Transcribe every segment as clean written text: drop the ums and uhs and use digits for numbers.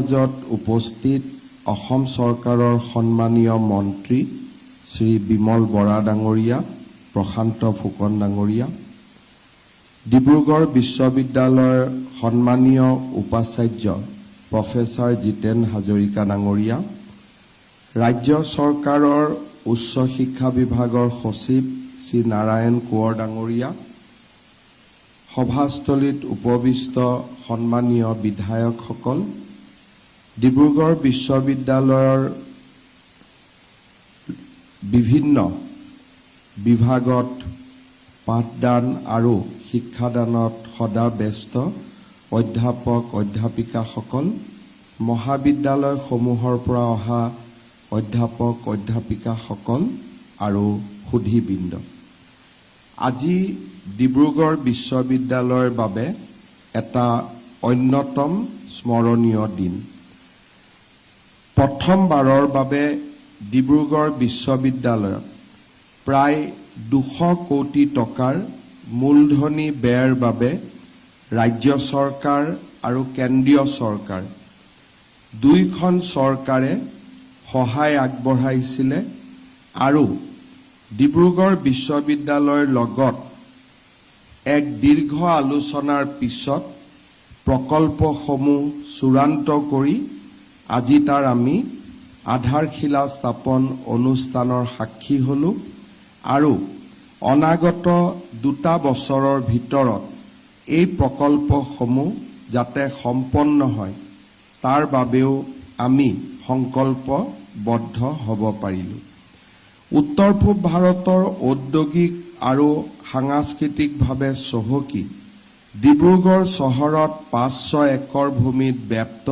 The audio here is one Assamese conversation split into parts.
মাজত উপস্থিত অসম চৰকাৰৰ সন্মানীয় মন্ত্ৰী শ্ৰী বিমল বৰা ডাঙৰীয়া, প্ৰশান্ত ফুকন ডাঙৰীয়া, ডিব্ৰুগড় বিশ্ববিদ্যালয়ৰ সন্মানীয় উপাচাৰ্য প্ৰফেচাৰ জিতেন হাজৰিকা ডাঙৰীয়া, ৰাজ্য চৰকাৰৰ উচ্চ শিক্ষা বিভাগৰ সচিব শ্ৰী নাৰায়ণ কোঁৱৰ ডাঙৰীয়া, সভাস্থলীত উপবিষ্ট সন্মানীয় বিধায়কসকল, ডিব্ৰুগড় বিশ্ববিদ্যালয়ৰ বিভিন্ন বিভাগত পাঠদান আৰু শিক্ষাদানত সদা ব্যস্ত অধ্যাপক অধ্যাপিকাসকল, মহাবিদ্যালয়সমূহৰ পৰা অহা অধ্যাপক অধ্যাপিকাসকল আৰু সুধীবৃন্দ, আজি ডিব্ৰুগড় বিশ্ববিদ্যালয়ৰ বাবে এটা অন্যতম স্মৰণীয় দিন। প্ৰথমবাৰৰ বাবে ডিব্ৰুগড় বিশ্ববিদ্যালয়ত প্ৰায় 200 কোটি টকাৰ মূলধনী ব্যয়ৰ বাবে ৰাজ্য চৰকাৰ আৰু কেন্দ্ৰীয় চৰকাৰ দুইখন চৰকাৰে সহায় আগবঢ়াইছিলে আৰু ডিব্ৰুগড় বিশ্ববিদ্যালয়ৰ লগত এক দীৰ্ঘ আলোচনাৰ পিছত প্ৰকল্পসমূহ চূড়ান্ত কৰি আজি তাৰ আমি আধাৰশিলা স্থাপন অনুষ্ঠানৰ সাক্ষী হলোঁ আৰু অনাগত 2 বছৰৰ ভিতৰত এই প্ৰকল্পসমূহ যাতে সম্পন্ন হয় তাৰ বাবেও আমি সংকল্পবদ্ধ হ'ব পাৰিলোঁ। উত্তৰ পূব ভাৰতৰ ঔদ্যোগিক আৰু সাংস্কৃতিকভাৱে চহকী ডিব্ৰুগড় চহৰত 500 একৰ ভূমিত ব্যাপ্ত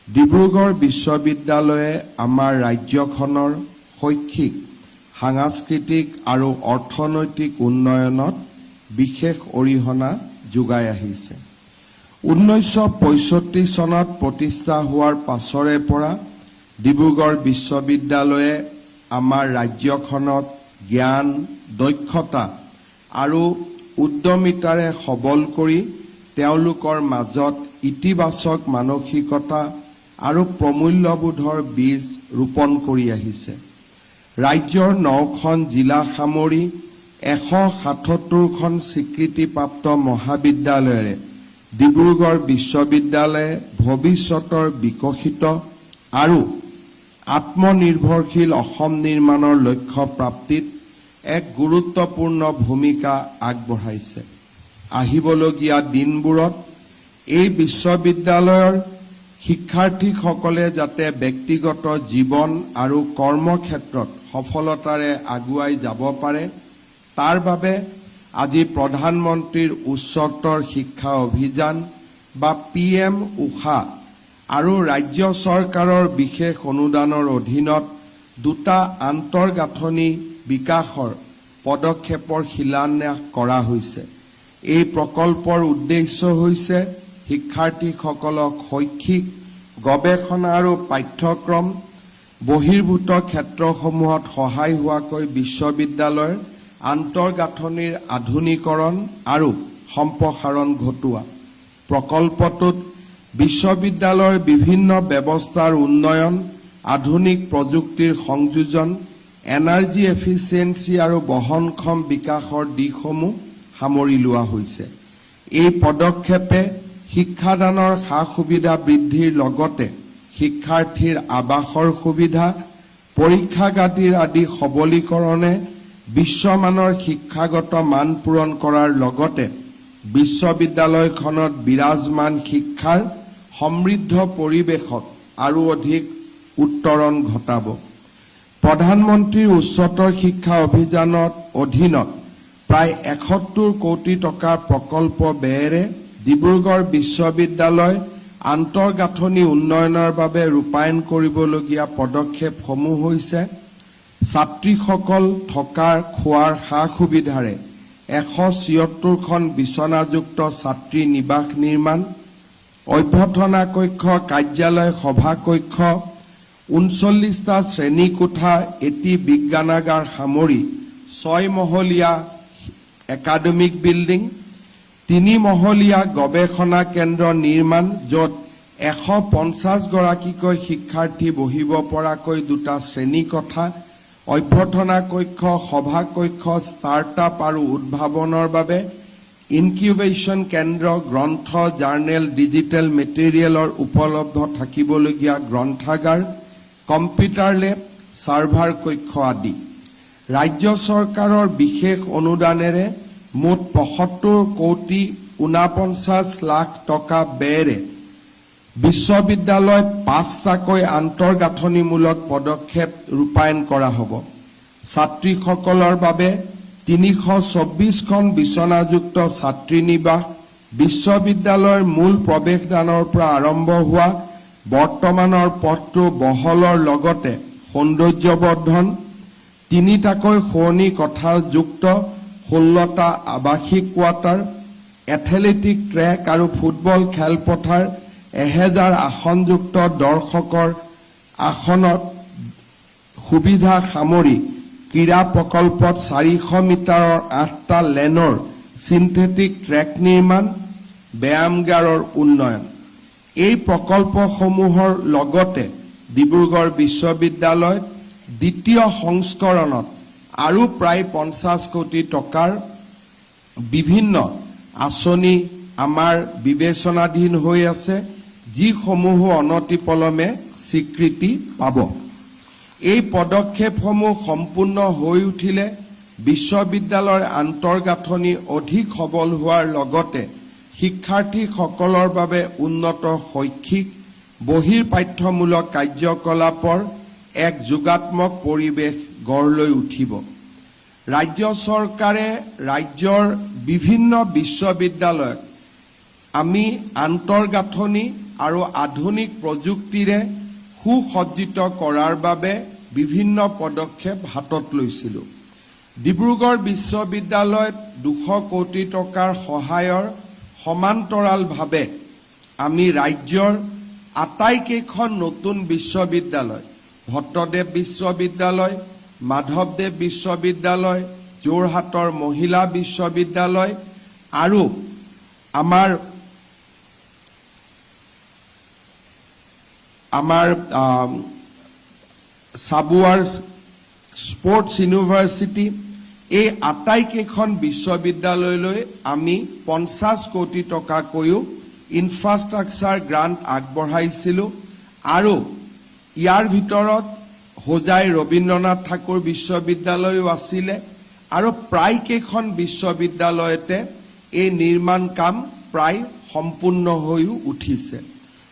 ডিব্ৰুগড় বিশ্ববিদ্যালয়ে আমাৰ ৰাজ্যখনৰ শৈক্ষিক, সাংস্কৃতিক আৰু অৰ্থনৈতিক উন্নয়নত বিশেষ অৰিহণা যোগাই আহিছে। 1965 চনত প্ৰতিষ্ঠা হোৱাৰ পাছৰে পৰা ডিব্ৰুগড় বিশ্ববিদ্যালয়ে আমাৰ ৰাজ্যখনত জ্ঞান, দক্ষতা আৰু উদ্যমিতাৰে সবল কৰি তেওঁলোকৰ মাজত ইতিবাচক মানসিকতা আৰু প্ৰমূল্যবোধৰ বীজ ৰোপণ কৰি আহিছে। ৰাজ্যৰ 9খন জিলা সামৰি 177খন স্বীকৃতিপ্ৰাপ্ত মহাবিদ্যালয়েৰে ডিব্ৰুগড় বিশ্ববিদ্যালয়ে ভৱিষ্যতৰ বিকশিত আৰু আত্মনিৰ্ভৰশীল অসম নিৰ্মাণৰ লক্ষ্য প্ৰাপ্তিত এক গুৰুত্বপূৰ্ণ ভূমিকা আগবঢ়াইছে। আহিবলগীয়া দিনবোৰত এই বিশ্ববিদ্যালয়ৰ শিক্ষাৰ্থীসকলে যাতে ব্যক্তিগত জীৱন আৰু কৰ্মক্ষেত্ৰত সফলতাৰে আগুৱাই যাব পাৰে তাৰ বাবে আজি প্ৰধানমন্ত্ৰীৰ উচ্চতৰ শিক্ষা অভিযান বা PM উষা আৰু ৰাজ্য চৰকাৰৰ বিশেষ অনুদানৰ অধীনত 2টা আন্তঃগাঁথনি বিকাশৰ পদক্ষেপৰ শিলান্যাস কৰা হৈছে। এই প্ৰকল্পৰ উদ্দেশ্য হৈছে শিক্ষাৰ্থীসকলক শৈক্ষিক, গৱেষণা আৰু পাঠ্যক্ৰম বহিৰ্ভূত ক্ষেত্ৰসমূহত সহায় হোৱাকৈ বিশ্ববিদ্যালয়ৰ আন্তঃগাঁথনিৰ আধুনিকৰণ আৰু সম্প্ৰসাৰণ ঘটোৱা। প্ৰকল্পটোত বিশ্ববিদ্যালয়ৰ বিভিন্ন ব্যৱস্থাৰ উন্নয়ন, আধুনিক প্ৰযুক্তিৰ সংযোজন, এনাৰ্জি এফিচিয়েঞ্চি আৰু বহনক্ষম বিকাশৰ দিশসমূহ সামৰি লোৱা হৈছে। এই পদক্ষেপে শিক্ষাদানৰ সা-সুবিধা বৃদ্ধিৰ লগতে শিক্ষাৰ্থীৰ আৱাসৰ সুবিধা, পৰীক্ষাগাৰ আদি সবলীকৰণে বিশ্বমানৰ শিক্ষাগত মান পূৰণ কৰাৰ লগতে বিশ্ববিদ্যালয়খনত বিৰাজমান শিক্ষাৰ সমৃদ্ধ পৰিৱেশত আৰু অধিক উত্তৰণ ঘটাব। প্ৰধানমন্ত্ৰীৰ উচ্চতৰ শিক্ষা অভিযানৰ অধীনত প্ৰায় 71 কোটি টকাৰ প্ৰকল্প ব্যয়েৰে ডিব্ৰুগড় বিশ্ববিদ্যালয় আন্তঃগাঁথনি উন্নয়নৰ বাবে ৰূপায়ণ কৰিবলগীয়া পদক্ষেপসমূহ হৈছে ছাত্ৰীসকল থকাৰ খোৱাৰ সা-সুবিধাৰে 176খন বিচনাযুক্ত ছাত্ৰী নিবাস নিৰ্মাণ, অভ্যৰ্থনা কক্ষ, কাৰ্যালয়, সভা কক্ষ, 39টা শ্ৰেণীকোঠা, এটি বিজ্ঞানাগাৰ সামৰি 6 মহলীয়া একাডেমিক বিল্ডিং, 3 মহলীয়া গৱেষণা কেন্দ্ৰ নিৰ্মাণ, য'ত 150 গৰাকীকৈ শিক্ষাৰ্থী বহিব পৰাকৈ দুটা শ্ৰেণী কোঠা, অভ্যৰ্থনা কক্ষ, সভা কক্ষ, ষ্টাৰ্টআপ আৰু উদ্ভাৱনৰ বাবে ইনকিউবেশ্যন কেন্দ্ৰ, গ্ৰন্থ, জাৰ্নেল, ডিজিটেল মেটেৰিয়েলৰ উপলব্ধ থাকিবলগীয়া গ্ৰন্থাগাৰ, কম্পিউটাৰ লেব, সাৰ্ভাৰ কক্ষ আদি। ৰাজ্য চৰকাৰৰ বিশেষ অনুদানেৰে মুঠ 75 কোটি 49 লাখ টকা ব্যয়েৰে বিশ্ববিদ্যালয়ত 5টাকৈ আন্তঃগাঁথনিমূলক পদক্ষেপ ৰূপায়ণ কৰা হ'ব। ছাত্ৰীসকলৰ বাবে 324খন বিচনাযুক্ত ছাত্ৰী নিবাস, বিশ্ববিদ্যালয়ৰ মূল প্ৰৱেশদ্বাৰৰ পৰা আৰম্ভ হোৱা বৰ্তমানৰ পথটো বহলৰ লগতে সৌন্দৰ্যবৰ্ধন, 3টাকৈ শোৱনি কোঠাযুক্ত 16টা আৱাসিক কোৱাৰ্টাৰ, এথলেটিক ট্ৰেক আৰু ফুটবল খেলপথাৰ, 1000 আসনযুক্ত দৰ্শকৰ আসনত সুবিধা সামৰি ক্ৰীড়া প্ৰকল্পত 400 মিটাৰৰ 8টা লেনৰ সিন্থেটিক ট্ৰেক নিৰ্মাণ, ব্যায়ামগাৰৰ উন্নয়ন। এই প্ৰকল্পসমূহৰ লগতে ডিব্ৰুগড় বিশ্ববিদ্যালয়ত দ্বিতীয় সংস্কৰণত আৰু প্ৰায় 50 কোটি টকাৰ বিভিন্ন আঁচনি আমাৰ বিবেচনাধীন হৈ আছে, যিসমূহ অনতিপলমে স্বীকৃতি পাব। এই পদক্ষেপসমূহ সম্পূৰ্ণ হৈ উঠিলে বিশ্ববিদ্যালয়ৰ আন্তঃগাঁথনি অধিক সবল হোৱাৰ লগতে শিক্ষাৰ্থীসকলৰ বাবে উন্নত শৈক্ষিক বহিৰ্পাঠ্যমূলক কাৰ্যকলাপৰ এক যোগাত্মক পৰিৱেশ গঢ় লৈ উঠিব। ৰাজ্য চৰকাৰে ৰাজ্যৰ বিভিন্ন বিশ্ববিদ্যালয়ত আমি আন্তঃগাঁথনি আৰু আধুনিক প্ৰযুক্তিৰে সুসজ্জিত কৰাৰ বাবে বিভিন্ন পদক্ষেপ হাতত লৈছিলোঁ। ডিব্ৰুগড় বিশ্ববিদ্যালয়ত 200 কোটি টকাৰ সহায়ৰ সমান্তৰালভাৱে আমি ৰাজ্যৰ আটাইকেইখন নতুন বিশ্ববিদ্যালয়, ভট্টদেৱ বিশ্ববিদ্যালয়, মাধৱদেৱ বিশ্ববিদ্যালয়, যোৰহাটৰ মহিলা বিশ্ববিদ্যালয় আৰু আমাৰ সাবুৱাৰ স্পৰ্টছ ইউনিভাৰ্চিটি, এই আটাইকেইখন বিশ্ববিদ্যালয়লৈ আমি 50 কোটি টকাকৈও ইনফ্ৰাষ্ট্ৰাকচাৰ গ্ৰাণ্ট আগবঢ়াইছিলোঁ আৰু ইয়াৰ ভিতৰত হোজাই ৰবীন্দ্ৰনাথ ঠাকুৰ বিশ্ববিদ্যালয়ো আছিলে আৰু প্ৰায়কেইখন বিশ্ববিদ্যালয়তে এই নিৰ্মাণ কাম প্ৰায় সম্পূৰ্ণ হৈও উঠিছে।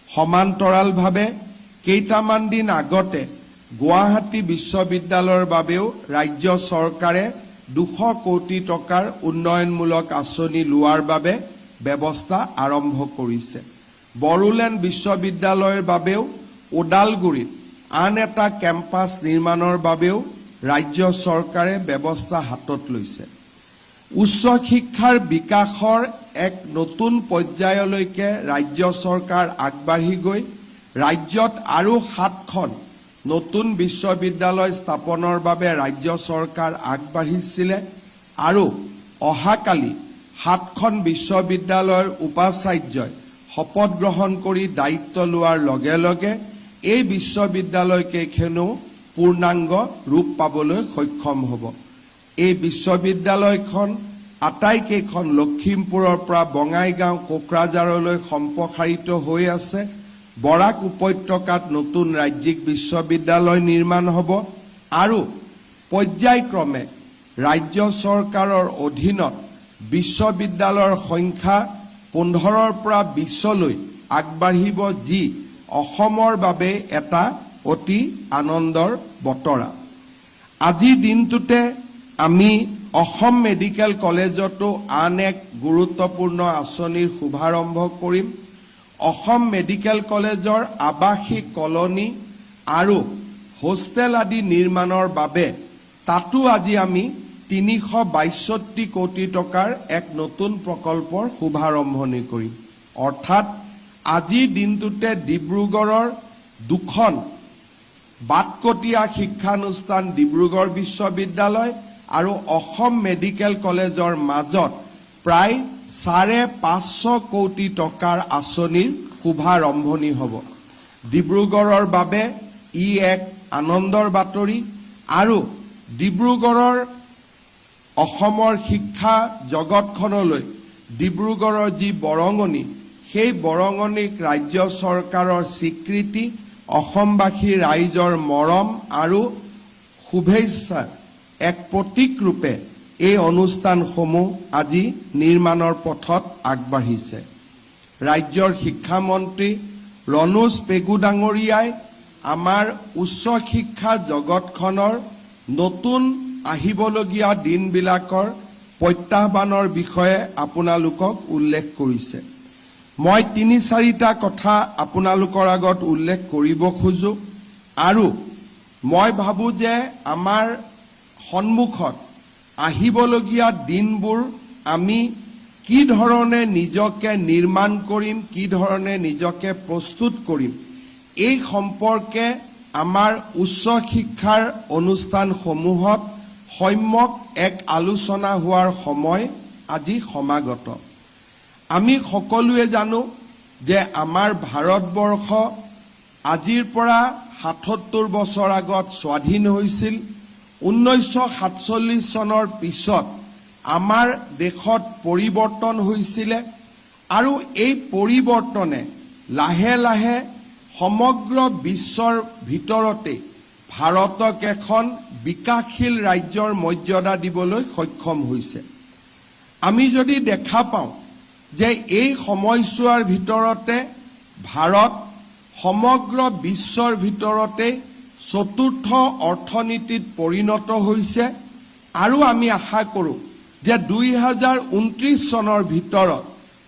সমান্তৰালভাৱে কেইটামান দিন আগতে গুৱাহাটী বিশ্ববিদ্যালয়ৰ বাবেও ৰাজ্য চৰকাৰে 200 কোটি টকাৰ উন্নয়নমূলক আঁচনি লোৱাৰ বাবে ব্যৱস্থা আৰম্ভ কৰিছে। বড়োলেণ্ড বিশ্ববিদ্যালয়ৰ বাবেও ওদালগুৰিত আন এটা কেম্পাছ নিৰ্মাণৰ বাবেও ৰাজ্য চৰকাৰে ব্যৱস্থা হাতত লৈছে। উচ্চ শিক্ষাৰ বিকাশৰ এক নতুন পৰ্যায়লৈকে ৰাজ্য চৰকাৰ আগবাঢ়ি গৈ ৰাজ্যত আৰু 7খন নতুন বিশ্ববিদ্যালয় স্থাপনৰ বাবে ৰাজ্য চৰকাৰ আগবাঢ়িছিলে আৰু অহাকালি 7খন বিশ্ববিদ্যালয়ৰ উপাচাৰ্যই শপত গ্ৰহণ কৰি দায়িত্ব লোৱাৰ লগে লগে এই বিশ্ববিদ্যালয়কেইখনো পূৰ্ণাংগ ৰূপ পাবলৈ সক্ষম হ'ব। এই বিশ্ববিদ্যালয়খন আটাইকেইখন লখিমপুৰৰ পৰা বঙাইগাঁও, কোকৰাঝাৰলৈ সম্প্ৰসাৰিত হৈ আছে। বৰাক উপত্যকাত নতুন ৰাজ্যিক বিশ্ববিদ্যালয় নিৰ্মাণ হ'ব আৰু পৰ্যায়ক্ৰমে ৰাজ্য চৰকাৰৰ অধীনত বিশ্ববিদ্যালয়ৰ সংখ্যা 15ৰ পৰা 20লৈ আগবাঢ়িব, যি অসমৰ বাবে এটা অতি আনন্দৰ বতৰা। আজিৰ দিনটোতে আমি অসম মেডিকেল কলেজতো আন এক গুৰুত্বপূৰ্ণ আঁচনিৰ শুভাৰম্ভ কৰিম। অসম মেডিকেল কলেজৰ আৱাসিক কলনী আৰু হোষ্টেল আদি নিৰ্মাণৰ বাবে তাতো আজি আমি 362 কোটি টকাৰ এক নতুন প্ৰকল্পৰ শুভাৰম্ভণি কৰিম। অৰ্থাৎ আজিৰ দিনটোতে ডিব্ৰুগড়ৰ 2খন বাটকটীয়া শিক্ষানুষ্ঠান ডিব্ৰুগড় বিশ্ববিদ্যালয় আৰু অসম মেডিকেল কলেজৰ মাজত প্ৰায় 550 কোটি টকাৰ আঁচনিৰ শুভাৰম্ভণি হ'ব। ডিব্ৰুগড়ৰ বাবে ই এক আনন্দৰ বাতৰি আৰু ডিব্ৰুগড়ৰ অসমৰ শিক্ষা জগতখনলৈ ডিব্ৰুগড়ৰ যি বৰঙণি, সেই বৰঙণিক ৰাজ্য চৰকাৰৰ স্বীকৃতি, অসমবাসী ৰাইজৰ মৰম আৰু শুভেচ্ছাৰ এক প্ৰতীক ৰূপে এই অনুষ্ঠানসমূহ আজি নিৰ্মাণৰ পথত আগবাঢ়িছে। ৰাজ্যৰ শিক্ষামন্ত্ৰী ৰণোজ পেগু ডাঙৰীয়াই আমাৰ উচ্চ শিক্ষা জগতখনৰ নতুন আহিবলগীয়া দিনবিলাকৰ প্ৰত্যাহ্বানৰ বিষয়ে আপোনালোকক উল্লেখ কৰিছে। মই ৩-৪টা কথা আপোনালোকৰ আগত উল্লেখ কৰিব খোজো আৰু মই ভাবোঁ যে আমাৰ সন্মুখত আহিবলগীয়া দিনবোৰ আমি কি ধৰণে নিজকে নিৰ্মাণ কৰিম, কি ধৰণে নিজকে প্ৰস্তুত কৰিম, এই সম্পৰ্কে আমাৰ উচ্চ শিক্ষাৰ অনুষ্ঠানসমূহত সম্যক এক আলোচনা হোৱাৰ সময় আজি সমাগত। আমি সকলোৱে জানো যে আমাৰ ভাৰতবৰ্ষ আজিৰ পৰা ৭৭ বছৰ আগত স্বাধীন হৈছিল। 1947 চনৰ পিছত আমাৰ দেশত পৰিৱৰ্তন হৈছিলে আৰু এই পৰিৱৰ্তনে লাহে লাহে সমগ্ৰ বিশ্বৰ ভিতৰতে ভাৰতক এখন বিকাশশীল ৰাজ্যৰ মৰ্যাদা দিবলৈ সক্ষম হৈছে। আমি যদি দেখা পাওঁ যে এই সময়ছোৱাৰ ভিতৰতে ভাৰত সমগ্ৰ বিশ্বৰ ভিতৰতে চতুৰ্থ অৰ্থনীতিত পৰিণত হৈছে আৰু আমি আশা কৰোঁ যে 2029 চনৰ ভিতৰত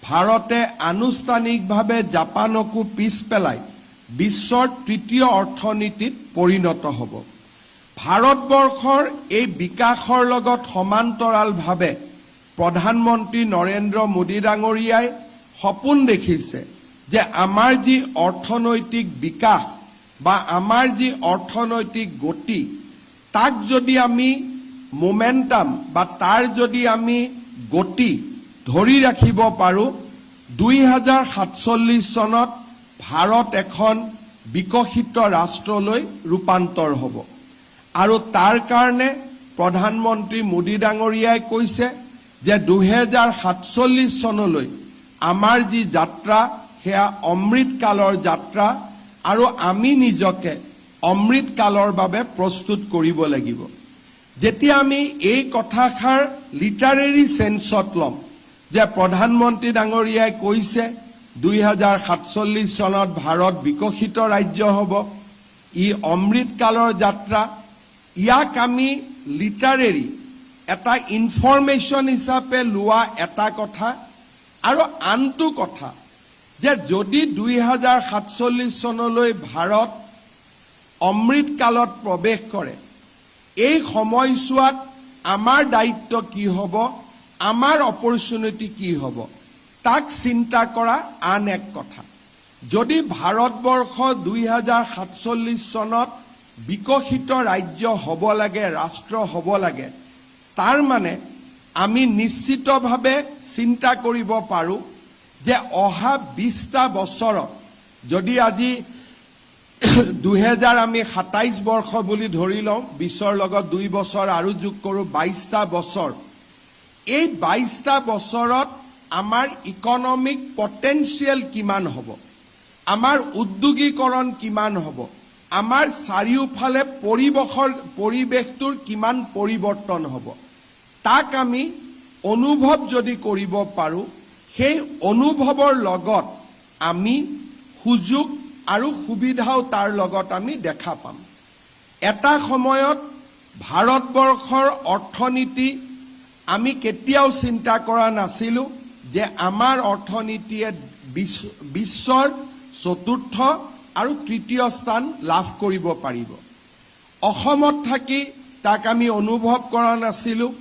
ভাৰতে আনুষ্ঠানিকভাৱে জাপানকো পিছ পেলাই বিশ্বৰ তৃতীয় অৰ্থনীতিত পৰিণত হ'ব। ভাৰতবৰ্ষৰ এই বিকাশৰ লগত সমান্তৰালভাৱে প্ৰধানমন্ত্ৰী নৰেন্দ্ৰ মোদী ডাঙৰীয়াই সপোন দেখিছে যে আমাৰ যি অৰ্থনৈতিক বিকাশ বা আমাৰ যি অৰ্থনৈতিক গতি, তাক যদি আমি মোমেণ্টাম বা তাৰ যদি আমি গতি ধৰি ৰাখিব পাৰোঁ, 2047 চনত ভাৰত এখন বিকশিত ৰাষ্ট্ৰলৈ ৰূপান্তৰ হ'ব। আৰু তাৰ কাৰণে প্ৰধানমন্ত্ৰী মোদী ডাঙৰীয়াই কৈছে যে 2047 চনলৈ আমাৰ যি যাত্ৰা, সেয়া অমৃতকালৰ যাত্ৰা আৰু আমি নিজকে অমৃতকালৰ বাবে প্ৰস্তুত কৰিব লাগিব। যেতিয়া আমি এই কথাষাৰ লিটাৰেৰী সেন্সত ল'ম যে প্ৰধানমন্ত্ৰী ডাঙৰীয়াই কৈছে 2047 চনত ভাৰত বিকশিত ৰাজ্য হ'ব, ই অমৃতকালৰ যাত্ৰা, ইয়াক আমি লিটাৰেৰী এটা ইনফৰমেশ্যন হিচাপে লোৱা এটা কথা আৰু আনটো কথা যে যদি 2047 চনলৈ ভাৰত অমৃতকালত প্ৰৱেশ কৰে, এই সময়ছোৱাত আমাৰ দায়িত্ব কি হ'ব, আমাৰ অপৰচুনিটি কি হ'ব, তাক চিন্তা কৰা আন এক কথা। যদি ভাৰতবৰ্ষ 2047 চনত বিকশিত ৰাজ্য হ'ব লাগে, ৰাষ্ট্ৰ হ'ব লাগে, তাৰ মানে আমি নিশ্চিতভাৱে চিন্তা কৰিব পাৰোঁ যে অহা 20টা বছৰত যদি আজি 2027 বৰ্ষ বুলি ধৰি লওঁ, 20ৰ লগত 2 বছৰ আৰু যোগ কৰোঁ, 22টা বছৰ। এই 22টা বছৰত আমাৰ ইকনমিক পটেনচিয়েল কিমান হ'ব, আমাৰ উদ্যোগীকৰণ কিমান হ'ব, আমাৰ চাৰিওফালে পৰিৱেশটোৰ কিমান পৰিৱৰ্তন হ'ব, তাক আমি অনুভৱ যদি কৰিব পাৰোঁ, সেই অনুভৱৰ লগত আমি সুযোগ আৰু সুবিধাও তাৰ লগত আমি দেখা পাম। এটা সময়ত ভাৰতবৰ্ষৰ অৰ্থনীতি আমি কেতিয়াও চিন্তা কৰা নাছিলোঁ যে আমাৰ অৰ্থনীতিয়ে বিশ্বৰ চতুৰ্থ আৰু তৃতীয় স্থান লাভ কৰিব পাৰিব। অসমত থাকি তাক আমি অনুভৱ কৰা নাছিলোঁ,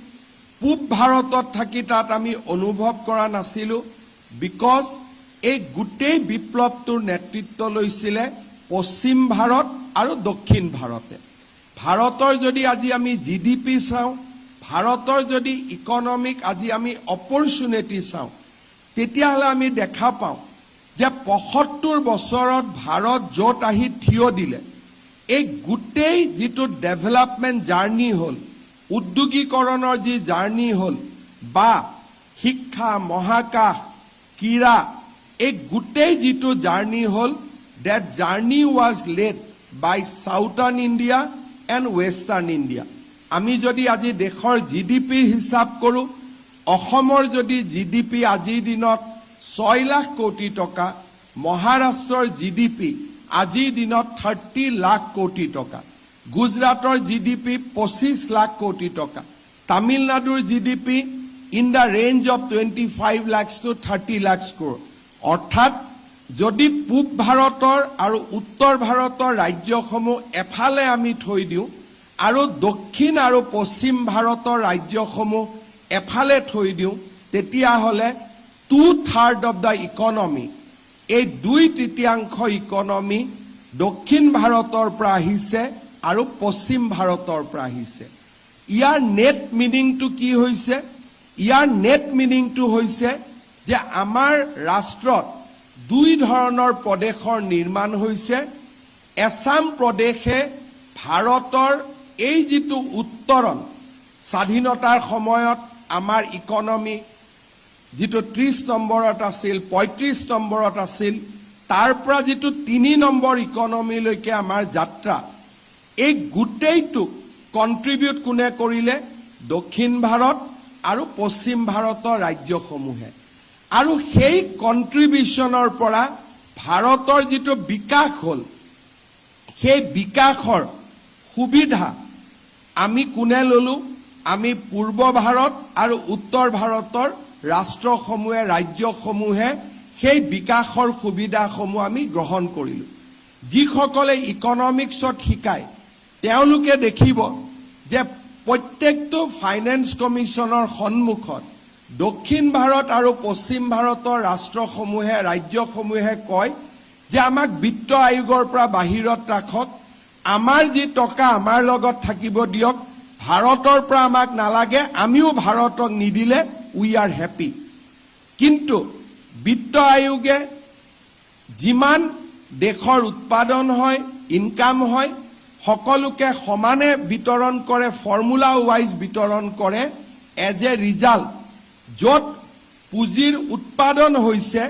পূব ভাৰতত থাকি তাত আমি অনুভৱ কৰা নাছিলোঁ, বিকজ এই গোটেই বিপ্লৱটোৰ নেতৃত্ব লৈছিলে পশ্চিম ভাৰত আৰু দক্ষিণ ভাৰতে। ভাৰতৰ যদি আজি আমি GDP চাওঁ, ভাৰতৰ যদি ইকনমিক আজি আমি অপৰচুনিটি চাওঁ, তেতিয়াহ'লে আমি দেখা পাওঁ যে ৭৫ বছৰত ভাৰত য'ত আহি থিয় দিলে এই গোটেই যিটো ডেভেলপমেণ্ট জাৰ্নি হ'ল, উদ্যোগীকৰণৰ যি জাৰ্নি হ'ল বা শিক্ষা, মহাকাশ, ক্ৰীড়া, এই গোটেই যিটো জাৰ্নি হ'ল, that journey was led by Southern India and Western India. আমি যদি আজি দেশৰ GDP হিচাপ কৰোঁ, অসমৰ যদি GDP আজিৰ দিনত ৬ লাখ কোটি টকা, মহাৰাষ্ট্ৰৰ GDP আজিৰ দিনত 30 লাখ কোটি টকা, গুজৰাটৰ GDP 25 লাখ কোটি টকা, তামিলনাডুৰ GDP in the range of 25 lakhs to 30 lakhs crore. অৰ্থাৎ যদি পূব ভাৰতৰ আৰু উত্তৰ ভাৰতৰ ৰাজ্যসমূহ এফালে আমি থৈ দিওঁ আৰু দক্ষিণ আৰু পশ্চিম ভাৰতৰ ৰাজ্যসমূহ এফালে থৈ দিওঁ, তেতিয়াহ'লে 2/3 of the economy, এই 2/3 ইকনমি দক্ষিণ ভাৰতৰ পৰা আহিছে আৰু পশ্চিম ভাৰতৰ পৰা আহিছে। ইয়াৰ নেট মিনিংটো কি হৈছে? ইয়াৰ নেট মিনিংটো হৈছে যে আমাৰ ৰাষ্ট্ৰত দুই ধৰণৰ প্ৰদেশৰ নিৰ্মাণ হৈছে। এছাম প্ৰদেশে ভাৰতৰ এই যিটো উত্তৰণ, স্বাধীনতাৰ সময়ত আমাৰ ইকনমি যিটো 30 নম্বৰত আছিল, 35 নম্বৰত আছিল, তাৰ পৰা যিটো 3 নম্বৰ ইকনমিলৈকে আমাৰ যাত্ৰা, এই গোটেইটো কণ্ট্ৰিবিউট কোনে কৰিলে? দক্ষিণ ভাৰত আৰু পশ্চিম ভাৰতৰ ৰাজ্যসমূহে। আৰু সেই কণ্ট্ৰিবিউশ্যনৰ পৰা ভাৰতৰ যিটো বিকাশ হ'ল, সেই বিকাশৰ সুবিধা আমি কোনে ল'লো? আমি পূৰ্ব ভাৰত আৰু উত্তৰ ভাৰতৰ ৰাষ্ট্ৰসমূহে, ৰাজ্যসমূহে সেই বিকাশৰ সুবিধাসমূহ আমি গ্ৰহণ কৰিলোঁ। যিসকলে ইকনমিক্সত শিকায় তেওঁলোকে দেখিব যে প্ৰত্যেকটো ফাইনেন্স কমিশ্যনৰ সন্মুখত দক্ষিণ ভাৰত আৰু পশ্চিম ভাৰতৰ ৰাষ্ট্ৰসমূহে, ৰাজ্যসমূহে কয় যে আমাক বিত্ত আয়োগৰ পৰা বাহিৰত ৰাখক, আমাৰ যি টকা আমাৰ লগত থাকিব দিয়ক, ভাৰতৰ পৰা আমাক নালাগে, আমিও ভাৰতক নিদিলে উই আৰ হেপী। কিন্তু বিত্ত আয়োগে যিমান দেশৰ উৎপাদন হয়, ইনকাম হয়, সকলোকে সমানে বিতৰণ কৰে, ফৰ্মুলা ৱাইজ বিতৰণ কৰে। এজ এ ৰিজাল্ট য'ত পুঁজিৰ উৎপাদন হৈছে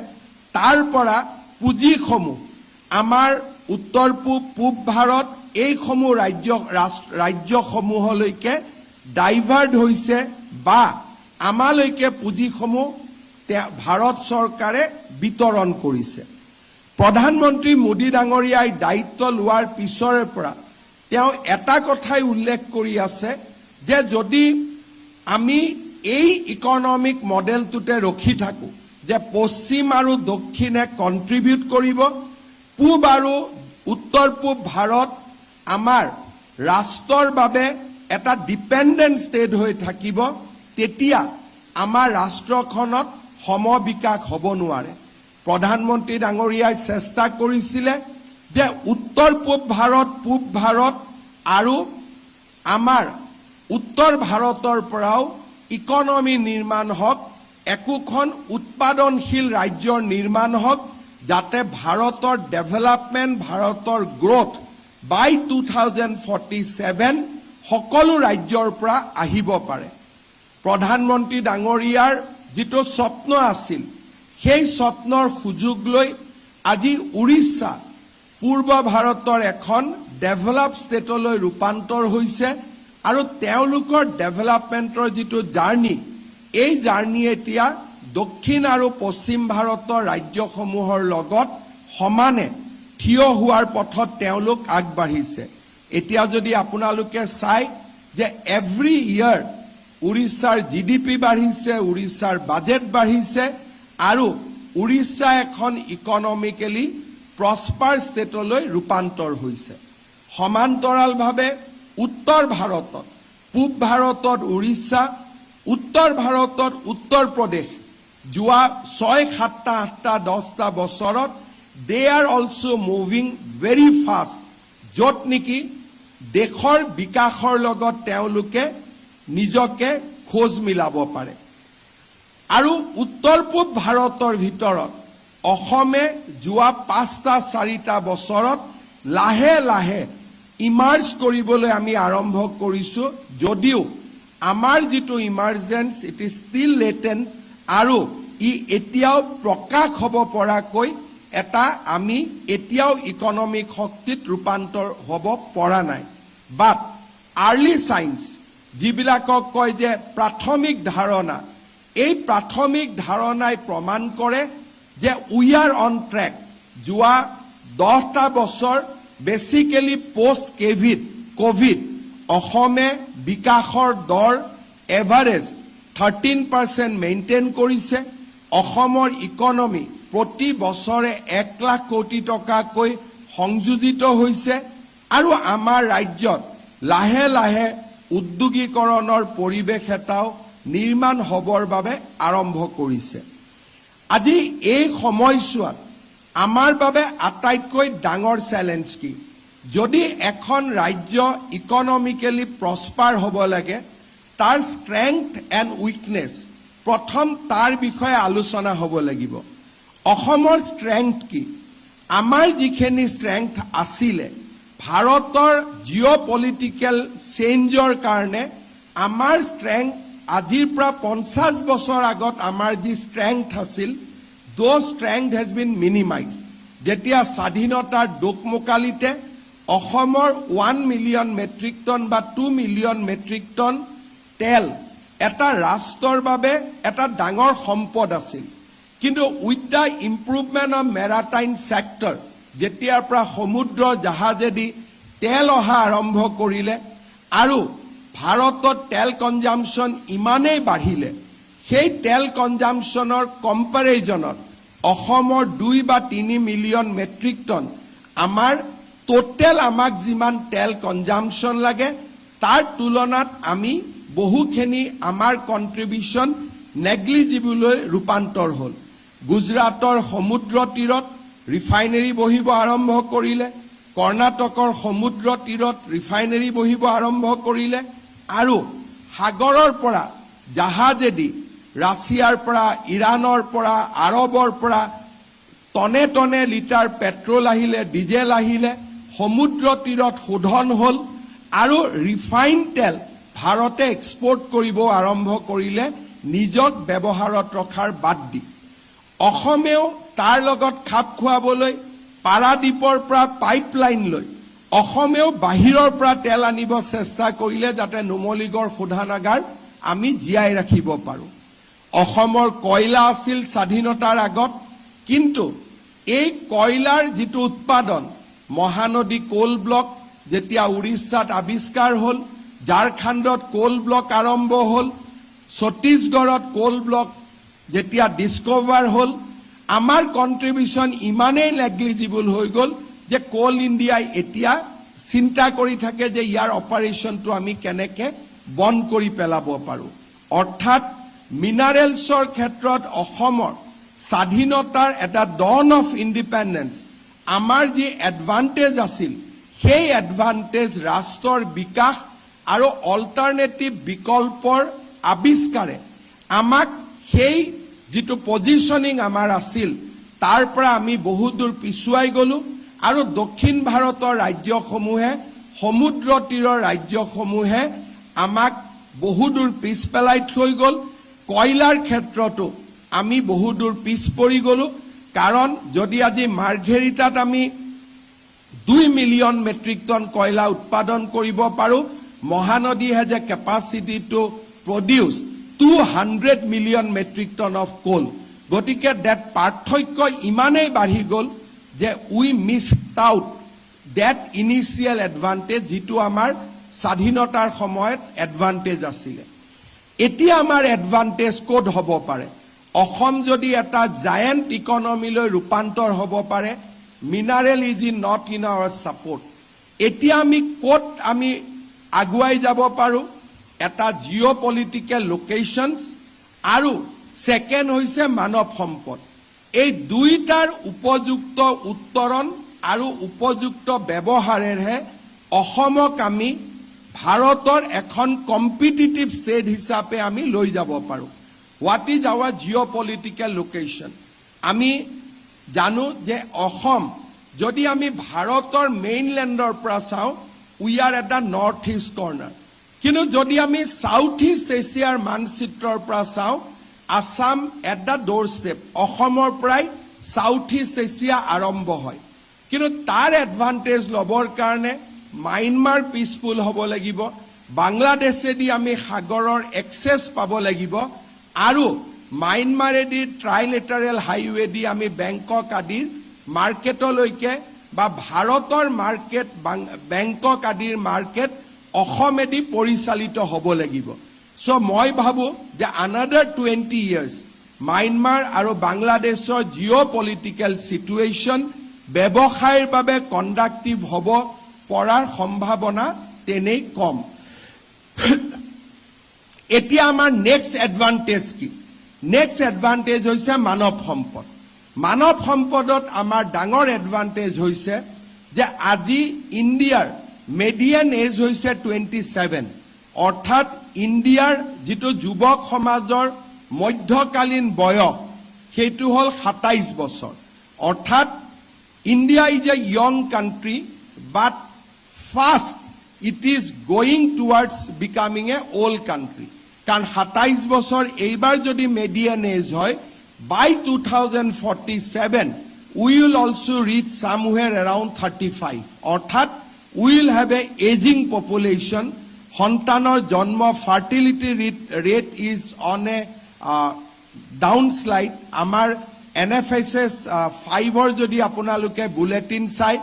তাৰ পৰা পুঁজিসমূহ আমাৰ উত্তৰ পূব ভাৰত এইসমূহ ৰাজ্যসমূহলৈকে ডাইভাৰ্ট হৈছে বা আমালৈকে পুঁজিসমূহ ভাৰত চৰকাৰে বিতৰণ কৰিছে। প্ৰধানমন্ত্ৰী মোদী ডাঙৰীয়াই দায়িত্ব লোৱাৰ পিছৰে পৰা তেওঁ এটা কথাই উল্লেখ কৰি আছে যে যদি আমি এই ইকনমিক মডেলটোতে ৰখি থাকোঁ যে পশ্চিম আৰু দক্ষিণে কণ্ট্ৰিবিউট কৰিব, পূব আৰু উত্তৰ পূব ভাৰত আমাৰ ৰাষ্ট্ৰৰ বাবে এটা ডিপেণ্ডেণ্ট ষ্টেট হৈ থাকিব, তেতিয়া আমাৰ ৰাষ্ট্ৰখনত সমবিকাশ হ'ব নোৱাৰে। প্ৰধানমন্ত্ৰী ডাঙৰীয়াই চেষ্টা কৰিছিলে যে উত্তৰ পূব ভাৰত, পূব ভাৰত আৰু আমাৰ উত্তৰ ভাৰতৰ পৰাও ইকনমি নিৰ্মাণ হওক, একোখন উৎপাদনশীল ৰাজ্যৰ নিৰ্মাণ হওক, যাতে ভাৰতৰ ডেভেলপমেণ্ট, ভাৰতৰ গ্ৰোথ বাই 2047 সকলো ৰাজ্যৰ পৰা আহিব পাৰে। প্ৰধানমন্ত্ৰী ডাঙৰীয়াৰ যিটো স্বপ্ন আছিল, সেই স্বপ্নৰ সুযোগ লৈ আজি উৰিষ্যা পূৰ্ব ভাৰতৰ এখন ডেভেলপ ষ্টেটলৈ ৰূপান্তৰ হৈছে আৰু তেওঁলোকৰ ডেভেলপমেণ্টৰ যিটো জাৰ্নি, এই জাৰ্নি এতিয়া দক্ষিণ আৰু পশ্চিম ভাৰতৰ ৰাজ্যসমূহৰ লগত সমানে থিয় হোৱাৰ পথত তেওঁলোক আগবাঢ়িছে। এতিয়া যদি আপোনালোকে চাই যে এভৰি ইয়াৰ উৰিষ্যাৰ GDP বাঢ়িছে, উৰিষ্যাৰ বাজেট বাঢ়িছে আৰু উৰিষ্যা এখন ইকনমিকেলি প্ৰস্পাৰ ষ্টেটলৈ ৰূপান্তৰ হৈছে। সমান্তৰালভাৱে উত্তৰ ভাৰতত, পূব ভাৰতত উৰিষ্যা, উত্তৰ ভাৰতত উত্তৰ প্ৰদেশ যোৱা 6, 7, 8, 10 বছৰত they are also moving very fast, য'ত নেকি দেশৰ বিকাশৰ লগত তেওঁলোকে নিজকে খোজ মিলাব পাৰে। আৰু উত্তৰ পূব ভাৰতৰ ভিতৰত অসমে যোৱা 5-4টা বছৰত লাহে লাহে ইমাৰ্জ কৰিবলৈ আমি আৰম্ভ কৰিছো যদিও আমাৰ যিটো ইমাৰ্জেন্স ইট ইজ ষ্টিল লেটেন্ট আৰু ই এতিয়াও প্ৰকাশ হ'ব পৰাকৈ এটা আমি এতিয়াও ইকনমিক শক্তিত ৰূপান্তৰ হ'ব পৰা নাই বাট আৰ্লি সাইন্স যিবিলাকক কয় যে প্ৰাথমিক ধাৰণা এই প্ৰাথমিক ধাৰণাই প্ৰমাণ কৰে যে উই আৰ অন ট্ৰেক যোৱা 10টা বছৰ বেসিক্যালি পোস্ট কোভিড অসমে বিকাশৰ দৰ এভাৰেজ 13% মেইনটেইন কৰিছে অসমৰ ইকনমি প্ৰতি বছৰে 1 লাখ কোটি টকাকৈ সংযোজিত হৈছে আৰু আমাৰ ৰাজ্যত লাহে লাহে উদ্যোগীকৰণৰ পৰিৱেশ এটাও নিৰ্মাণ হ'বৰ বাবে আৰম্ভ কৰিছে আজি এই সময়ছোৱাত আমাৰ বাবে আটাইতকৈ ডাঙৰ চ্যালেঞ্জ কি যদি এখন ৰাজ্য ইকনমিক্যালি প্ৰস্পাৰ হ'ব লাগে তাৰ ষ্ট্ৰেংথ এণ্ড উইকনেছ প্ৰথম তাৰ বিষয়ে আলোচনা হ'ব লাগিব অসমৰ ষ্ট্ৰেংথ কি আমাৰ যিখিনি ষ্ট্ৰেংথ আছিলে ভাৰতৰ জিঅ'পলিটিক্যাল চেঞ্জৰ কাৰণে আমাৰ ষ্ট্ৰেংথ আজিৰ পৰা 50 বছৰ আগত আমাৰ যি ষ্ট্ৰেংথ আছিল those strength has been minimized যেতিয়া স্বাধীনতাৰ ডোকমোকালিতে অসমৰ 1 মিলিয়ন মেট্ৰিক টন বা 2 মিলিয়ন মেট্ৰিক টন তেল এটা ৰাষ্ট্ৰৰ বাবে এটা ডাঙৰ সম্পদ আছিল কিন্তু with the improvement of maritime sector যেতিয়াৰ পৰা সমুদ্ৰ জাহাজেদি তেল অহা আৰম্ভ কৰিলে আৰু ভাৰতত তেল কনজাম্পশন ইমানেই বাঢ়িলে সেই তেল কনজাম্পশনৰ কম্পাৰিজনত অসমৰ 2 বা 3 মিলিয়ন মেট্ৰিক টন আমাৰ টোটেল আমাক যিমান তেল কনজাম্পশন লাগে তাৰ তুলনাত আমি বহুখিনি আমাৰ কন্ট্ৰিবিউশন নেগলিজিবল ৰূপান্তৰ হ'ল গুজৰাটৰ সমুদ্ৰ তীৰত ৰিফাইনাৰী বহিব আৰম্ভ কৰিলে কৰ্ণাটকৰ সমুদ্ৰ তীৰত ৰিফাইনাৰী বহিব আৰম্ভ কৰিলে আৰু সাগৰৰ পৰা জাহাজেদি ৰাছিয়াৰ পৰা ইৰাণৰ পৰা আৰবৰ পৰা টনে টনে লিটাৰ পেট্ৰল আহিলে ডিজেল আহিলে সমুদ্ৰ তীৰত শোধন হ'ল আৰু ৰিফাইন তেল ভাৰতে এক্সপোৰ্ট কৰিব আৰম্ভ কৰিলে নিজক ব্যৱহাৰত ৰখাৰ বাদ দি অসমেও তাৰ লগত খাপ খুৱাবলৈ পাৰাদীপৰ পৰা পাইপলাইন লৈ অসমেও বাহিৰৰ পৰা তেল আনিব চেষ্টা কৰিলে যাতে নুমলীগড় শোধনাগাৰ আমি জিয়াই ৰাখিব পাৰো অসমৰ কয়লা আছিল স্বাধীনতাৰ আগত কিন্তু এই কয়লাৰ যিটো উৎপাদন মহানদী কোল ব্লক যেতিয়া উৰিষ্যাত আৱিষ্কাৰ হ'ল ঝাৰখণ্ডত কোল ব্লক আৰম্ভ হ'ল ছত্তীশগড়ত কোল ব্লক যেতিয়া ডিসকভাৰ হ'ল আমাৰ কন্ট্ৰিবিউশন ইমানেই নেগলিজিবল হৈ গ'ল যে কোল ইণ্ডিয়াই এতিয়া চিন্তা কৰি থাকে যে ইয়াৰ অপাৰেশনটো আমি কেনেকে বন্ধ কৰি পেলাব পাৰো অৰ্থাৎ মিনাৰেলছৰ ক্ষেত্ৰত অসমৰ স্বাধীনতাৰ এটা ডন অফ ইণ্ডিপেণ্ডেন্স আমাৰ যি এডভান্টেজ আছিল সেই এডভান্টেজ ৰাষ্ট্ৰৰ বিকাশ আৰু অল্টাৰনেটিভ বিকল্পৰ আৱিষ্কাৰে আমাক সেই যিটো পজিশনিং আমাৰ আছিল তাৰ পৰা আমি বহুত দূৰ পিছুৱাই গলো আৰু দক্ষিণ ভাৰতৰ ৰাজ্যসমূহে সমুদ্ৰ তীৰৰ ৰাজ্যসমূহে আমাক বহুত দূৰ পিছ পেলাই থৈ গল কয়লাৰ ক্ষেত্ৰতো আমি বহুত দূৰ পিছ পৰি গলো কাৰণ যদি আজি মাৰ্ঘেৰিটাত আমি 2 মিলিয়ন মেট্ৰিক টন কয়লা উৎপাদন কৰিব পাৰো Mahanadi has a capacity to produce 200 million metric ton of coal গতিকে that পাৰ্থক্য ইমানেই বাঢ়ি গল যে we missed out that initial advantage যিটো আমাৰ স্বাধীনতাৰ সময়ত এডভান্টেজ আছিল এতিয়া আমাৰ এডভান্টেজ কোড হ'ব পাৰে অসম যদি এটা জায়ান্ট ইকনমিলৈ ৰূপান্তৰ হ'ব পাৰে mineral is not in our support এতিয়া আমি কোড আমি আগুৱাই যাব পাৰো এটা জিঅ'পলিটিক্যাল লোকেশনস আৰু সেকেন্ড হৈছে মানৱ সম্পদ এই দুইটাৰ উপযুক্ত উত্তৰণ আৰু উপযুক্ত ব্যৱহাৰেৰে অসমক আমি ভাৰতৰ এখন কম্পিটিটিভ ষ্টেট হিচাপে আমি লৈ যাব পাৰো হোৱাট ইজ আৱাৰ জিঅ'পলিটিক্যাল লোকেশন আমি জানো যে অসম যদি আমি ভাৰতৰ মেইনল্যান্ডৰ পৰা চাওঁ উই are at the north east কৰ্নাৰ কিন্তু যদি আমি সাউথ ইষ্ট এছিয়াৰ মানচিত্ৰৰ পৰা চাওঁ আসাম এট দ্য ডোৰ ষ্টেপ অসমৰ পৰাই সাউথ ইষ্ট এছিয়া আৰম্ভ হয় কিন্তু তাৰ এডভান্টেজ লবৰ কাৰণে মায়ানমাৰ পিসফুল হ'ব লাগিব বাংলাদেশেদি আমি সাগৰৰ এক্সেছ পাব লাগিব আৰু মায়ানমাৰেদি ট্ৰাইলেটাৰেল হাইৱে দি আমি বেংকক আদিৰ মাৰ্কেটলৈকে বা ভাৰতৰ মাৰ্কেট বেংকক আদিৰ মাৰ্কেট অসমেদি পৰিচালিত হ'ব লাগিব সো মই ভাবো যে another 20 years মায়ানমাৰ আৰু বাংলাদেশৰ জিঅ'পলিটিক্যাল সিচুৱেশ্যন ব্যৱসায়ৰ বাবে কণ্ডাক্টিভ হ'ব পৰাৰ সম্ভাৱনা তেনেই কম এতিয়া আমাৰ নেক্সট এডভান্টেজ কি নেক্সট এডভান্টেজ হৈছে মানৱ সম্পদত আমাৰ ডাঙৰ এডভান্টেজ হৈছে যে আজি ইণ্ডিয়াৰ মিডিয়ান এজ হৈছে 27 অৰ্থাৎ ইণ্ডিয়াৰ যেটো যুৱক সমাজৰ মধ্যকালীন বয়স সেইটো হল 27 বছৰ অৰ্থাৎ India is a young country but fast it is going towards becoming a old country কাৰণ 27 বছৰ এইবাৰ যদি মিডিয়ান এজ হয় by 2047 we will also reach somewhere around 35 অৰ্থাৎ we will have a aging population সন্তানৰ জন্ম fertility rate is on a downslide আমাৰ NFSS 5 ৰ যদি আপোনালোকে বুলেটিন চাই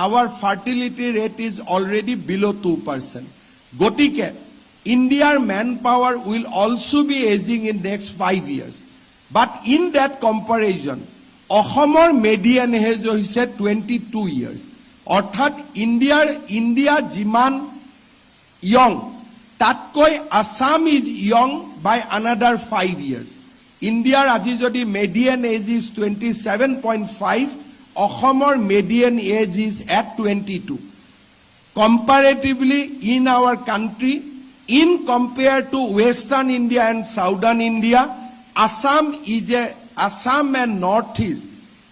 our fertility rate is already below 2%. Gotike, India's manpower will also be aging in next 5 years. But in that comparison, Assam's median age is 22 years. Orthat India jiman young, tatkoi Assam is young by another 5 years. India aji jodi median age is 27.5. Assam's median age is at 22. Comparatively, in our country, in compared to Western India and Southern India, Assam and Northeast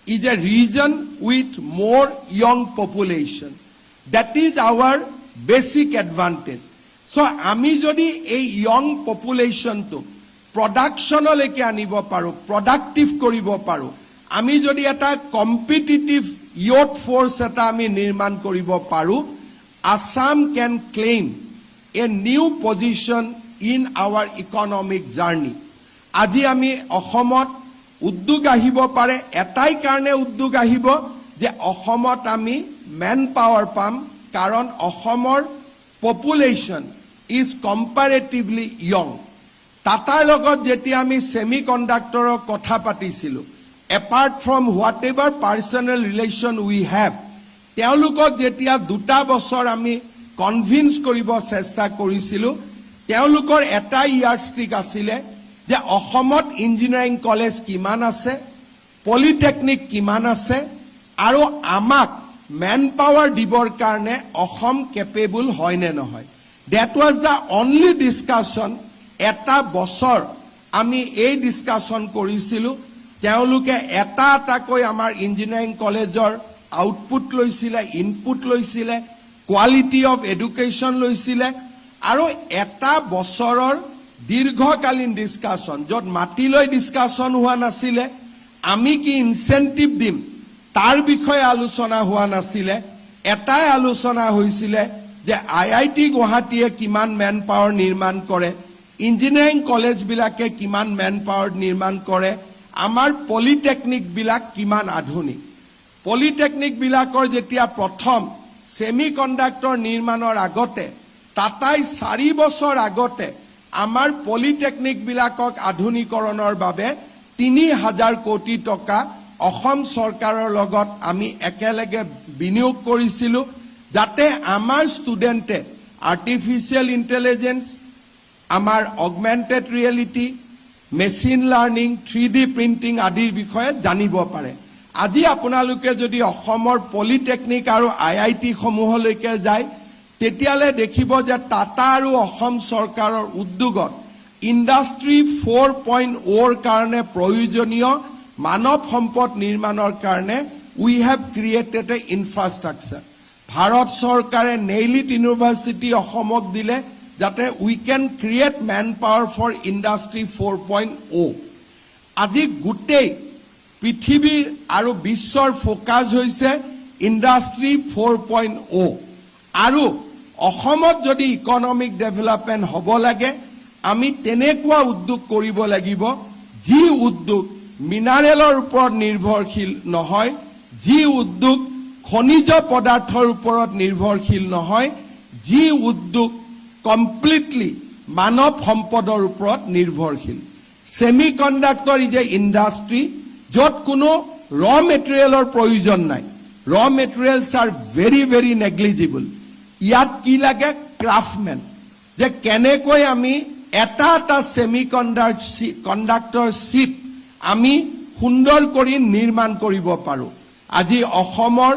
is a region with more young population. That is our basic advantage. So, ami jodi a young population to production leke anibo paru, productive koribo paru. আমি যদি এটা কম্পিটিটিভ ইয়থ ফোর্স এটা আমি নিৰ্মাণ কৰিব পাৰো Assam can claim a new position in our economic journey আজি আমি অসমত উদ্যোগ আহিব পাৰে এটাই কাৰণে উদ্যোগ আহিব যে অসমত আমি ম্যান পাৱাৰ পাম কাৰণ অসমৰ পপুলেশন ইজ কম্পাৰেটিভলি ইয়ং টাটাৰ লগত যেতিয়া আমি সেমিকন্ডাক্টৰৰ কথা পাতিছিলো apart from whatever personal relation we have তেওঁলোকক যেতিয়া দুটা বছৰ আমি কনভিন্স কৰিব চেষ্টা কৰিছিলো তেওঁলোকৰ এটা ইয়াৰষ্টিক আছিল যে অসমত ইঞ্জিনিয়াৰিং কলেজ কিমান আছে পলিটেকনিক কিমান আছে আৰু আমাক ম্যান পাৱাৰ দিবৰ কাৰণে অসম কেপেবল হয় নে নহয় that was the only discussion এটা বছৰ আমি এই ডিসকাশন কৰিছিলো তেওঁলোকে এটা কৈ আমাৰ ইঞ্জিনিয়াৰিং কলেজৰ আউটপুট লৈছিলে ইনপুট লৈছিলে কোৱালিটি অফ এডুকেশ্যন লৈছিলে আৰু এটা বছৰৰ দীৰ্ঘকালীন ডিসকাশন যত মাটি লৈ ডিসকাশন হোৱা নাছিলে আমি কি ইনসেন্টিভ দিম তাৰ বিষয়ে আলোচনা হোৱা নাছিলে এটাই আলোচনা হৈছিলে যে IIT গুৱাহাটীয়ে কিমান ম্যান পাৱাৰ নিৰ্মাণ কৰে ইঞ্জিনিয়াৰিং কলেজ বিলাকে কিমান ম্যান পাৱাৰ নিৰ্মাণ কৰে আমাৰ পলিটেকনিক বিলাক কিমান আধুনিক পলিটেকনিক বিলাকৰ যেতিয়া প্ৰথম সেমিকন্ডাক্টৰ নিৰ্মাণৰ আগতে টাটাই 4 বছৰ আগতে আমাৰ পলিটেকনিক বিলাকক আধুনিকৰণৰ বাবে 3000 কোটি টকা অসম চৰকাৰৰ লগত আমি একেলগে বিনিয়োগ কৰিছিলো যাতে আমাৰ ষ্টুডেন্টে আৰ্টিফিশিয়াল ইন্টেলিজেন্স আমাৰ augmented reality machine learning 3D printing আদিৰ বিষয়ে জানিব পাৰে আজি আপোনালোকে যদি অসমৰ পলিটেকনিক আৰু IIT সমূহলৈকে যায় তেতিয়ালে দেখিব যে টাটা আৰু অসম চৰকাৰৰ উদ্যোগত ইন্ডাষ্ট্ৰি 4.0 ৰ কাৰণে প্ৰয়োজনীয় মানৱ সম্পদ নিৰ্মাণৰ কাৰণে we have created a infrastructure. Bharat চৰকাৰে নেইলিট ইউনিভাৰ্চিটি অসমক দিলে যাতে we can create manpower for industry 4.0. আজি গোটেই পৃথিৱীৰ আৰু বিশ্বৰ ফোকাস হৈছে ইণ্ডাষ্ট্ৰী 4.0 আৰু অসমত যদি ইকনমিক ডেভেলপমেন্ট হ'ব লাগে আমি তেনেকুৱা উদ্যোগ কৰিব লাগিব যি উদ্যোগ মিনাৰেলৰ ওপৰত নিৰ্ভৰশীল নহয় যি উদ্যোগ খনিজ পদাৰ্থৰ ওপৰত নিৰ্ভৰশীল নহয় যি উদ্যোগ কমপ্লিটলি মানৱ সম্পদৰ ওপৰত নিৰ্ভৰশীল সেমিকন্ডাক্টৰ ইজ এ ইণ্ডাষ্ট্ৰী য'ত কোনো ৰ মেটেৰিয়েলৰ প্ৰয়োজন নাই ৰ materials R very very negligible ইয়াত কি লাগে ক্ৰাফটমেন যে কেনেকৈ আমি এটা এটা সেমিকন্ডাক্টৰ চিপ আমি সুন্দৰ কৰি নিৰ্মাণ কৰিব পাৰো আজি অসমৰ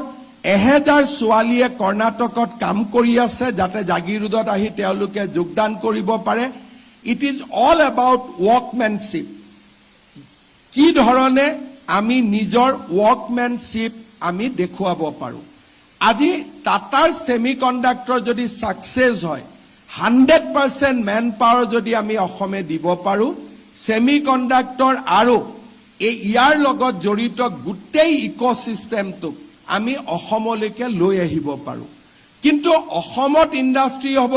1000 ছোৱালীয়ে কৰ্ণাটকত কাম কৰি আছে যাতে জাগিৰোডত আহি তেওঁলোকে যোগদান কৰিব পাৰে ইট ইজ অল এবাউট ৱৰ্কমেনশ্বিপ কি ধৰণে আমি নিজৰ ৱৰ্কমেনশ্বিপ আমি দেখুৱাব পাৰো আজি টাটাৰ সেমিকন্ডাক্টৰ যদি সাকসেস হয় 100% ম্যান পাৱাৰ যদি আমি অসমে দিব পাৰো সেমিকন্ডাক্টৰ আৰু ইয়াৰ লগত জড়িত গোটেই ইকোসিস্টেমটো আমি অসমলৈকে লৈ আহিব পাৰো কিন্তু অসমত ইণ্ডাষ্ট্ৰী হ'ব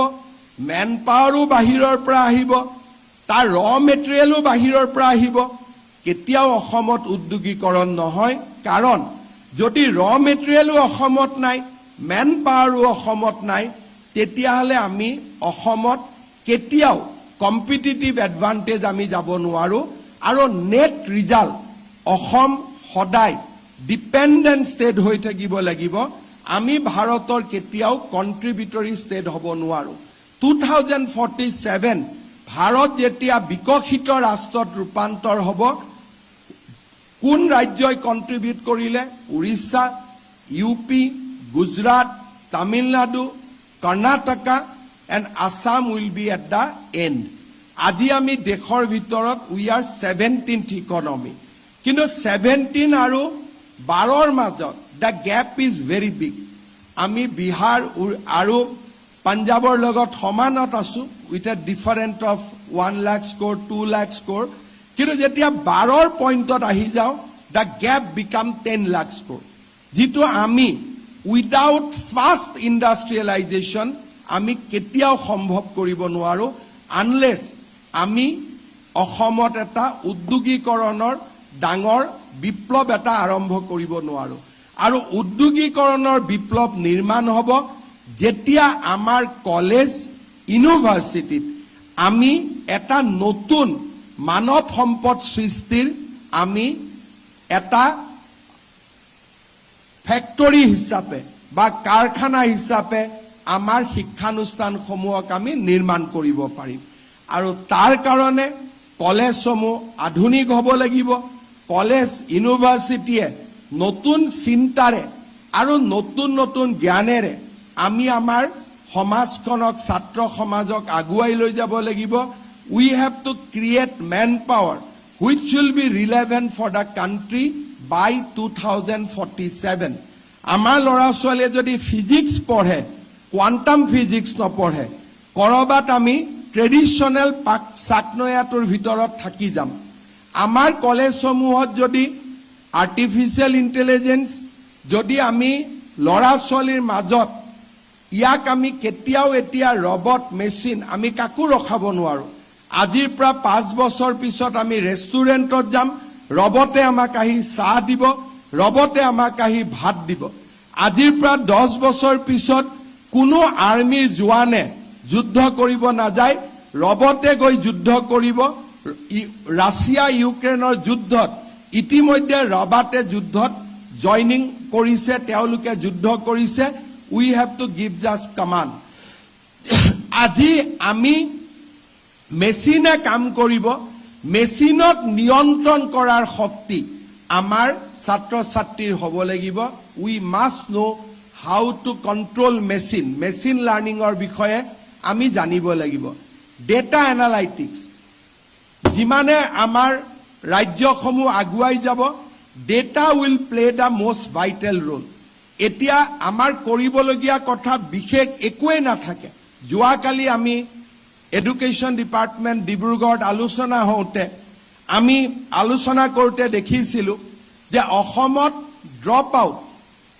ম্যান পাৱাৰো বাহিৰৰ পৰা আহিব তাৰ ৰ মেটেৰিয়েলো বাহিৰৰ পৰা আহিব কেতিয়াও অসমত উদ্যোগীকৰণ নহয় কাৰণ যদি ৰ মেটেৰিয়েলো অসমত নাই ম্যান পাৱাৰো অসমত নাই তেতিয়াহলে আমি অসমত কেতিয়াও কম্পিটিটিভ এডভান্টেজ আমি যাব নোৱাৰো আৰু নেট ৰিজাল্ট অসম সদায় ডিপেন্ডেন্ট ষ্টেট হৈ থাকিব লাগিব আমি ভাৰতৰ কেতিয়াও কন্ট্ৰিবিউটৰী ষ্টেট হ'ব নোৱাৰো 2047 ভাৰত যেতিয়া বিকশিত ৰাষ্ট্ৰত ৰূপান্তৰ হ'ব কোন ৰাজ্যই কন্ট্ৰিবিউট কৰিলে Orissa UP Gujarat Tamil Nadu Karnataka and Assam will be at the end. আজি আমি দেশৰ ভিতৰত we are 17th economy. কিন্তু 17 আৰু 12ৰ মাজত the gap is very big. আমি বিহাৰ আৰু পাঞ্জাবৰ লগত সমানত আছো with a difference of 1 lakh score 2 lakh score. কিন্তু যেতিয়া 12ৰ পইণ্টত আহি যাও the gap become 10 lakh score. যিটো আমি without fast industrialization আমি কেতিয়াও সম্ভৱ কৰিব নোৱাৰো আনলেস আমি অসমত এটা উদ্যোগীকৰণৰ ডাঙৰ বিপ্লৱ এটা আৰম্ভ কৰিব নোৱাৰো আৰু উদ্যোগীকৰণৰ বিপ্লৱ নিৰ্মাণ হ'ব যেতিয়া আমাৰ কলেজ ইউনিভাৰ্সিটিত আমি এটা নতুন মানৱ সম্পদ সৃষ্টিৰ আমি এটা ফ্যাক্টৰী হিচাপে বা কাৰখানা হিচাপে আমাৰ শিক্ষানুষ্ঠানসমূহক আমি নিৰ্মাণ কৰিব পাৰিম আৰু তাৰ কাৰণে কলেজসমূহ আধুনিক হ'ব লাগিব কলেজ ইউনিভাৰ্সিটিয়ে নতুন চিন্তাৰে আৰু নতুন নতুন জ্ঞানেৰে আমি আমাৰ সমাজখনক ছাত্ৰ সমাজক আগুৱাই লৈ যাব লাগিব we have to create manpower which will be relevant for the country by 2047 আমাৰ ল'ৰা ছোৱালীয়ে যদি ফিজিক্স পঢ়ে কোয়ান্টাম ফিজিক্স নপঢ়ে কৰবাত আমি ট্ৰেডিশনাল চাকনয়াটোৰ ভিতৰত থাকি যাম আমাৰ কলেজসমূহত যদি আৰ্টিফিশিয়াল ইন্টেলিজেন্স যদি আমি ল'ৰা ছোৱালীৰ মাজত ইয়াক আমি কেতিয়াও এতিয়া ৰবট মেচিন আমি কাকো ৰখাব নোৱাৰো আজিৰ পৰা 5 বছৰ পিছত আমি ৰেষ্টুৰেণ্টত যাম ৰবটে আমাক আহি চাহ দিব ৰবটে আমাক আহি ভাত দিব আজিৰ পৰা 10 বছৰ পিছত কোনো আৰ্মিৰ জোৱানে যুদ্ধ কৰিব না যায় ৰবটে গৈ যুদ্ধ কৰিব ৰাছিয়া ইউক্ৰেইনৰ যুদ্ধত ইতিমধ্যে ৰবটে যুদ্ধত জয়নিং কৰিছে তেওঁলোকে যুদ্ধ কৰিছে we have to give just command আজি আমি মেচিনে কাম কৰিব মেচিনক নিয়ন্ত্ৰণ কৰাৰ শক্তি আমাৰ ছাত্ৰ ছাত্ৰীৰ হ'ব লাগিব we must know how to control machine learning or বিষয়ে আমি জানিব লাগিব data analytics যিমানে আমাৰ ৰাজ্যসমূহ আগুৱাই যাব data will play the most vital role এতিয়া আমাৰ কৰিবলগীয়া কথা বিশেষ একোৱে নাথাকে যোৱাকালি আমি এডুকেশ্যন ডিপাৰ্টমেণ্ট ডিব্ৰুগড়ত আলোচনা হওঁতে আমি আলোচনা কৰোঁতে দেখিছিলোঁ যে অসমত ড্ৰপ আউট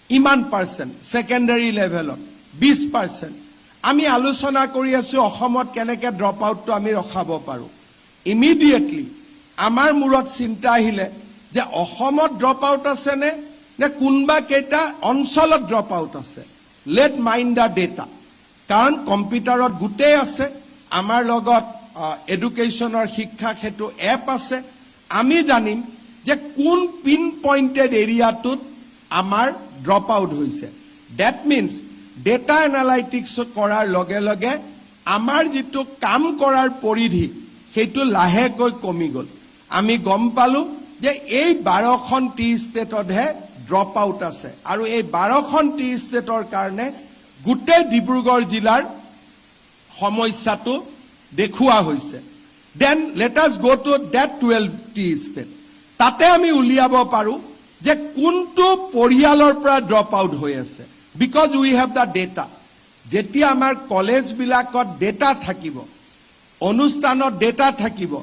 ইমান পাৰ্চেণ্ট ছেকেণ্ডাৰী লেভেলত 20%। আমি আলোচনা কৰি আছোঁ অসমত কেনেকৈ ড্ৰপ আউটটো আমি ৰখাব পাৰোঁ ইমিডিয়েটলি আমাৰ মূৰত চিন্তা আহিলে যে অসমত ড্ৰপ আউট আছে নে কোনোবা কেইটা অঞ্চলত ড্ৰপ আউট আছে লেট মাইণ্ড দ্য ডেটা কাৰণ কম্পিউটাৰত গোটেই আছে আমাৰ লগত এডুকেশ্যনৰ শিক্ষা সেইটো এপ আছে আমি জানিম যে কোন পিন পইণ্টেড এৰিয়াটোত আমাৰ ড্ৰপ আউট হৈছে ডেট মিনছ ডেটা এনালাইটিক্স কৰাৰ লগে লগে আমাৰ যিটো কাম কৰাৰ পৰিধি সেইটো লাহেকৈ কমি গ'ল আমি গম পালোঁ যে এই 12খন টি ষ্টেটতহে ড্ৰপ আউট আছে আৰু এই 12খন টি ষ্টেটৰ কাৰণে গোটেই ডিব্ৰুগড় জিলাৰ সমস্যাটো দেখুওৱা হৈছে then let us go to date 12 টি ষ্টেট তাতে আমি উলিয়াব পাৰোঁ যে কোনটো পৰিয়ালৰ পৰা ড্ৰপ আউট হৈ আছে because we have the data যেতিয়া আমাৰ কলেজবিলাকত ডেটা থাকিব অনুষ্ঠানত ডেটা থাকিব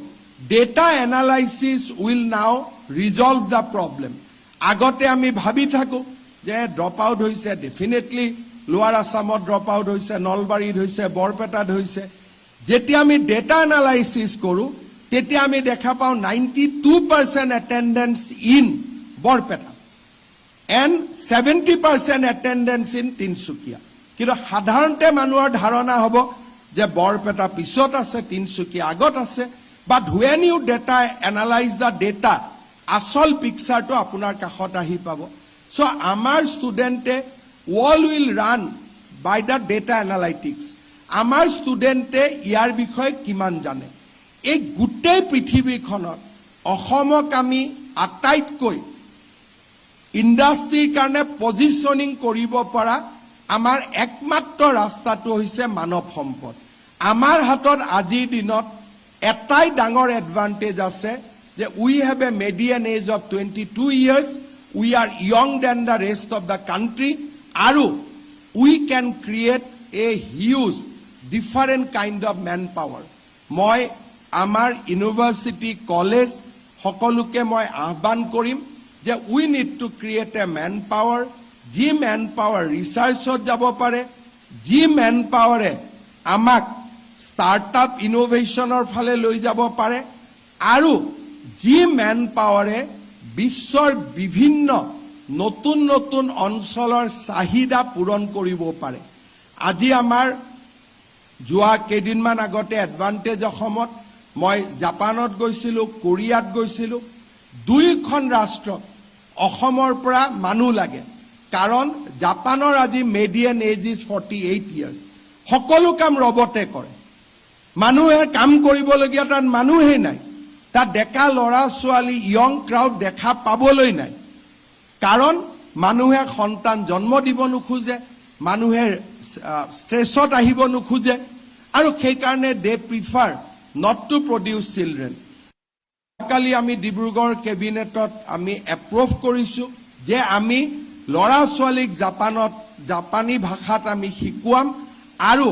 data analysis will now resolve the problem আগতে আমি ভাবি থাকোঁ যে ড্ৰপ আউট হৈছে ডেফিনেটলি লোৱাৰ আছামত ড্ৰপ আউট হৈছে নলবাৰীত হৈছে বৰপেটাত হৈছে যেতিয়া আমি ডেটা এনালাইচিছ কৰোঁ তেতিয়া আমি দেখা পাওঁ 92% attendance in Barpeta and 70% attendance in Tinsukia কিন্তু সাধাৰণতে মানুহৰ ধাৰণা হ'ব যে বৰপেটা পিছত আছে তিনচুকীয়া আগত আছে but when you data analyse the data আসল পিকচাৰটো আপোনাৰ কাষত আহি পাব চ' আমাৰ ষ্টুডেণ্টে world will run by the data analytics আমাৰ ষ্টুডেণ্টে ইয়াৰ বিষয়ে কিমান জানে এই গোটেই পৃথিৱীখনত অসমক আমি আটাইতকৈ ইণ্ডাষ্ট্ৰীৰ কাৰণে পজিশ্যনিং কৰিব পৰা আমাৰ একমাত্ৰ ৰাস্তাটো হৈছে মানৱ সম্পদ আমাৰ হাতত আজিৰ দিনত এটাই ডাঙৰ এডভান্টেজ আছে যে we have a median age of 22 years we are young than the rest of the country আৰু we can create a huge different kind of manpower মই আমাৰ ইউনিভাৰ্চিটি কলেজ সকলোকে মই আহ্বান কৰিম যে we need to create a manpower যি মেন পাৱাৰ ৰিচাৰ্চত যাব পাৰে যি মেন পাৱাৰে আমাক ষ্টাৰ্টআপ ইনোভেশ্যনৰ ফালে লৈ যাব পাৰে আৰু যি মেন পাৱাৰে বিশ্বৰ বিভিন্ন নতুন নতুন অঞ্চলৰ চাহিদা পূৰণ কৰিব পাৰে আজি আমাৰ যোৱা কেইদিনমান আগতে এডভান্টেজ অসমত মই জাপানত গৈছিলোঁ কোৰিয়াত গৈছিলোঁ দুইখন ৰাষ্ট্ৰত অসমৰ পৰা মানুহ লাগে কাৰণ জাপানৰ আজি মেডিয়ান এজ ইজ 48 years সকলো কাম ৰবটে কৰে মানুহে কাম কৰিবলগীয়া তাত মানুহেই নাই তাত ডেকা ল'ৰা ছোৱালী য়ং ক্ৰাউড দেখা পাবলৈ নাই কাৰণ মানুহে সন্তান জন্ম দিব নোখোজে মানুহে ষ্ট্ৰেছত আহিব নোখোজে আৰু সেইকাৰণে they prefer not to produce children কালি আমি ডিব্ৰুগড় কেবিনেটত আমি এপ্ৰুভ কৰিছোঁ যে আমি ল'ৰা ছোৱালীক জাপানী ভাষাত আমি শিকোৱাম আৰু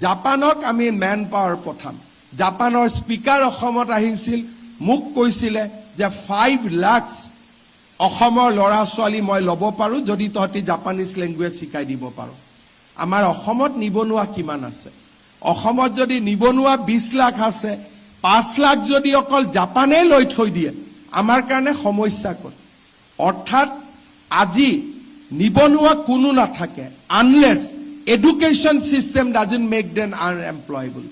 জাপানক আমি মেন পাৱাৰ পঠাম জাপানৰ স্পিকাৰ অসমত আহিছিল মোক কৈছিলে যে 5 লাখ অসমৰ ল'ৰা ছোৱালী মই ল'ব পাৰোঁ যদি তহঁতি জাপানীজ লেংগুৱেজ শিকাই দিব পাৰোঁ আমাৰ অসমত নিবনুৱা কিমান আছে অসমত যদি নিবনুৱা 20 লাখ আছে 5 লাখ যদি অকল জাপানে লৈ থৈ দিয়ে আমাৰ কাৰণে সমস্যা ক'ত অৰ্থাৎ আজি নিবনুৱা কোনো নাথাকে unless education system doesn't make them unemployable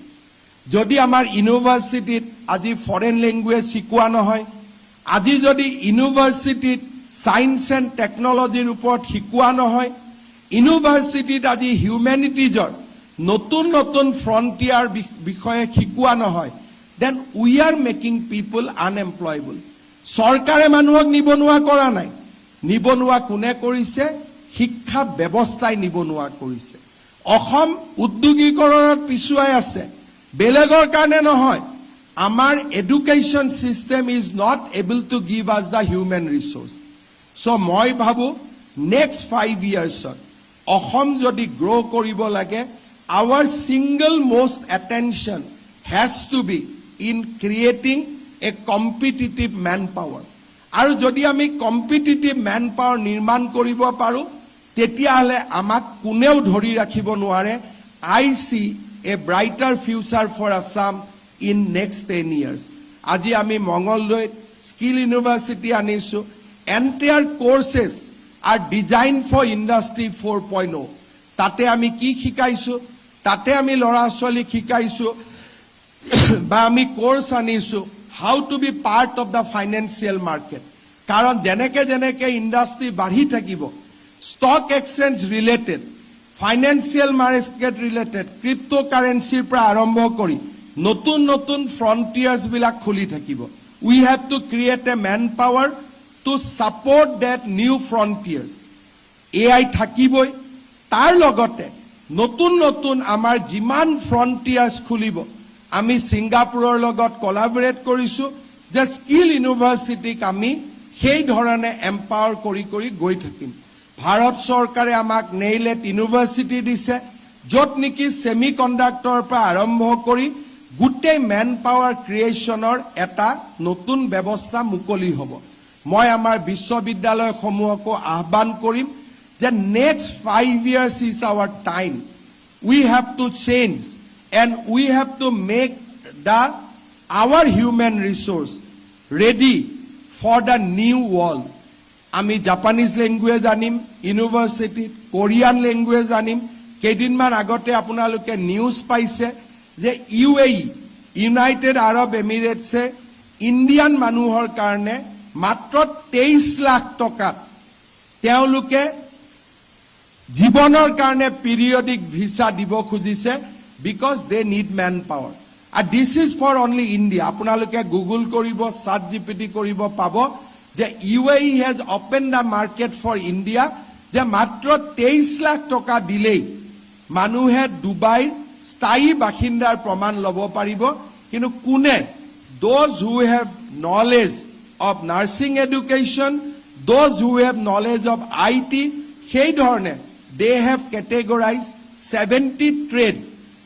যদি আমাৰ ইউনিভাৰ্চিটিত আজি ফৰেন লেংগুৱেজ শিকোৱা নহয় আজি যদি ইউনিভাৰ্চিটিত সায়েন্স এণ্ড টেকনলজিৰ ওপৰত শিকোৱা নহয় ইউনিভাৰ্চিটিত আজি হিউমেনিটিজৰ নতুন নতুন ফ্ৰণ্টিয়াৰ বিষয়ে শিকোৱা নহয় দেন উই আৰ মেকিং পিপল আনএমপ্লয়েবল চৰকাৰে মানুহক নিবনুৱা কৰা নাই নিবনুৱা কোনে কৰিছে শিক্ষা ব্যৱস্থাই নিবনুৱা কৰিছে অসম উদ্যোগীকৰণত পিছুৱাই আছে বেলেগৰ কাৰণে নহয় আমাৰ education system is not able to give আছ দ্য হিউমেন ৰিচোৰ্চ চ' মই ভাবোঁ নেক্সট 5 yearsত অসম যদি গ্ৰ' কৰিব লাগে our single most attention has to be in creating a competitive manpower. আৰু যদি আমি competitive manpower নিৰ্মাণ কৰিব পাৰোঁ তেতিয়াহ'লে আমাক কোনেও ধৰি ৰাখিব নোৱাৰে. I see a brighter future for Assam in next 10 years. আজি আমি মংগলদৈত স্কিল ইউনিভাৰ্চিটি আনিছোঁ. Entire courses are designed for industry 4.0. তাতে আমি কি শিকাইছোঁ, তাতে আমি ল'ৰা ছোৱালীক শিকাইছোঁ বা আমি কোৰ্চ আনিছোঁ how to be part of the financial market. কাৰণ যেনেকে যেনেকে ইণ্ডাষ্ট্ৰি বাঢ়ি থাকিব stock exchange related, financial market related, crypto কাৰেঞ্চিৰ পৰা আৰম্ভ কৰি নতুন নতুন ফ্ৰণ্টিয়াৰ্ছবিলাক খুলি থাকিব. We have to create a manpower to support that new frontiers. AI থাকিবই, তাৰ লগতে নতুন নতুন আমাৰ যিমান ফ্ৰণ্টিয়াৰ্ছ খুলিব আমি ছিংগাপুৰৰ লগত কলাবৰেট কৰিছোঁ যে স্কিল ইউনিভাৰ্চিটিক আমি সেই ধৰণে এম্পাৱাৰ কৰি কৰি গৈ থাকিম. ভাৰত চৰকাৰে আমাক নেইলেট ইউনিভাৰ্চিটি দিছে য'ত নেকি ছেমি কণ্ডাক্টৰৰ পৰা আৰম্ভ কৰি গোটেই মেন পাৱাৰ ক্ৰিয়েশ্যনৰ এটা নতুন ব্যৱস্থা মুকলি হ'ব. মই আমাৰ বিশ্ববিদ্যালয়সমূহকো আহ্বান কৰিম যে next 5 years is our time. We have to change and we have to make our human resource ready for the new world. আমি জাপানিজ লেংগুৱেজ আনিম ইউনিভাৰ্চিটিত, কোৰিয়ান লেংগুৱেজ আনিম. কেইদিনমান আগতে আপোনালোকে নিউজ পাইছে যে UAE ইউনাইটেড আৰব এমিৰেটছে ইণ্ডিয়ান মানুহৰ কাৰণে মাত্ৰ 23 লাখ টকাত তেওঁলোকে জীৱনৰ কাৰণে পিৰিয়ডিক ভিছা দিব খুজিছে because they need man power. আৰু this is for only India. আপোনালোকে গুগল কৰিব, চাট জিপিটি কৰিব, পাব যে UAE has open the market for India, যে মাত্ৰ 23 লাখ টকা দিলেই মানুহে ডুবাইৰ স্থায়ী বাসিন্দাৰ প্ৰমাণ ল'ব পাৰিব. কিন্তু কোনে? Those who have knowledge of nursing education, those who have knowledge of IT, সেই ধৰণে they have categorized 70 trade.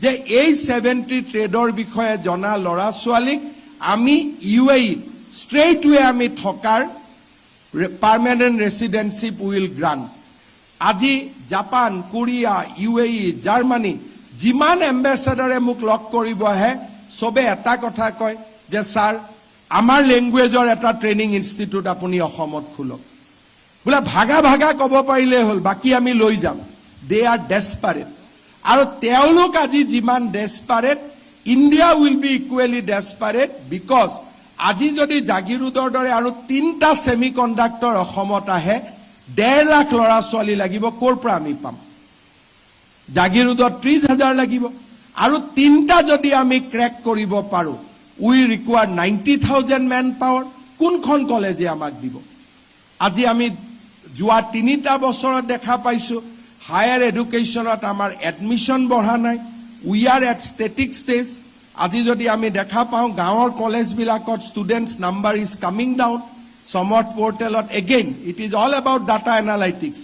যে এই 70 ট্ৰেডৰ বিষয়ে জনা ল'ৰা ছোৱালীক আমি UAE straight way আমি থকাৰ পাৰ্মানেণ্ট ৰেচিডেঞ্চিপ উইল গ্ৰান্ট. আজি জাপান, কোৰিয়া, UAE, জাৰ্মানী যিমান এম্বেচাডৰে মোক লগ কৰিব আহে চবে এটা কথা কয় যে ছাৰ আমাৰ লেংগুৱেজৰ এটা ট্ৰেইনিং ইনষ্টিটিউট আপুনি অসমত খোলক. বোলে ভাগা ভাগা ক'ব পাৰিলে হ'ল, বাকী আমি লৈ যাম. They are desperate. আৰু তেওঁলোক আজি যিমান desperate, India will be equally desperate because আজি যদি জাগিৰোডৰ দৰে আৰু 3টা ছেমি কণ্ডাক্টৰ অসমত আহে 1.5 লাখ ল'ৰা ছোৱালী লাগিব. ক'ৰ পৰা আমি পাম? জাগিৰোডত 30,000 লাগিব. আৰু 3টা যদি আমি ক্ৰেক কৰিব পাৰোঁ উই ৰিকুৱাৰ 90,000 মেন পাৱাৰ. কোনখন কলেজে আমাক দিব? আজি আমি যোৱা 3টা বছৰত দেখা পাইছোঁ হায়াৰ এডুকেশ্যনত আমাৰ এডমিশ্যন বঢ়া নাই. We are at static stage. আজি যদি আমি দেখা পাওঁ গাঁৱৰ কলেজবিলাকত students number is coming down. Samarth পৰ্টেলত again it is all about data analytics.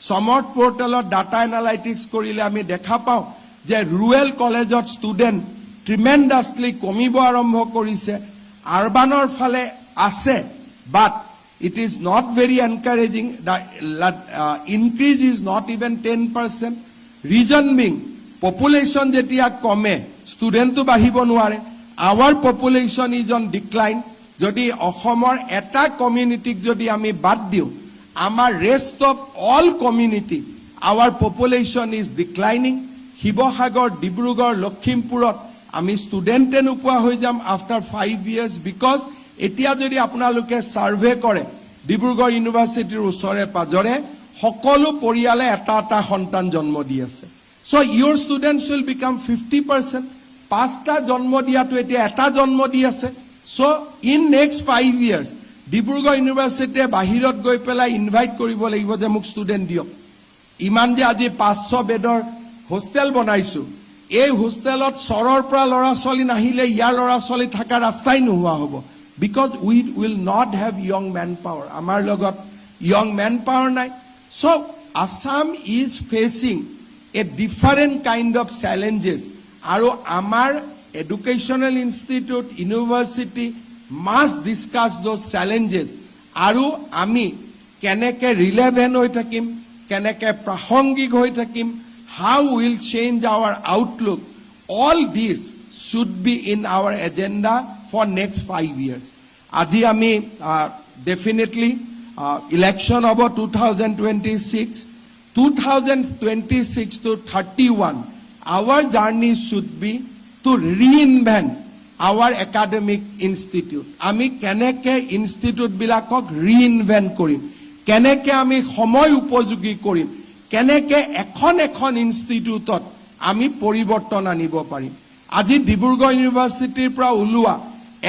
Samarth পৰ্টেলত ডাটা এনালাইটিক্স কৰিলে আমি দেখা পাওঁ যে ৰুৰেল কলেজত ষ্টুডেণ্ট ট্ৰিমেণ্ডাছলি কমিব আৰম্ভ কৰিছে. আৰবানৰ ফালে আছে বাট it is not very encouraging. The increase is not even 10%. Reason being, population jetia kome, student to bahibo nuare. Our population is on decline. Jodi Ohomor eta community jodi ami bad diu, amar rest of all community, our population is declining. Shibosagar, Dibrugarh, Lakhimpurot, ami student enupua hoi jam after 5 years because এতিয়া যদি আপোনালোকে সাৰ্ভে কৰে ডিব্ৰুগড় ইউনিভাৰ্চিটিৰ ওচৰে পাজৰে সকলো পৰিয়ালে এটা এটা সন্তান জন্ম দি আছে. So your students will become 50%. 5টা জন্ম দিয়াটো এতিয়া এটা জন্ম দি আছে. So in next 5 years Dibrugarh ইউনিভাৰ্চিটিয়ে বাহিৰত গৈ পেলাই ইনভাইট কৰিব লাগিব যে মোক ষ্টুডেণ্ট দিয়ক. ইমান যে আজি 500 বেডৰ হোষ্টেল বনাইছোঁ, এই হোষ্টেলত চৰৰ পৰা ল'ৰা ছোৱালী নাহিলে ইয়াৰ ল'ৰা ছোৱালী থকা ৰাস্তাই নোহোৱা হ'ব because we will not have young man power আমাৰ লগত য়ং মেন পাৱাৰ নাই so Assam is facing a different kind of challenges আৰু আমাৰ educational institute university must discuss those challenges আৰু আমি কেনেকে relevant হৈ থাকিম কেনেকে প্ৰাসংগিক হৈ থাকিম how will change our outlook all this should be in our agenda for next 5 years আজি আমি definitely election of 2026 2026 to 31 our journey should be to reinvent our academic institute আমি কেনেকে institute বিলাকক reinvent কৰিম কেনেকে আমি সময় উপযোগী কৰিম কেনেকে এখন ইনষ্টিটিউটত আমি পৰিৱৰ্তন আনিব পাৰিম আজি ডিব্ৰুগড় ইউনিভাৰ্চিটিৰ পৰা ওলোৱা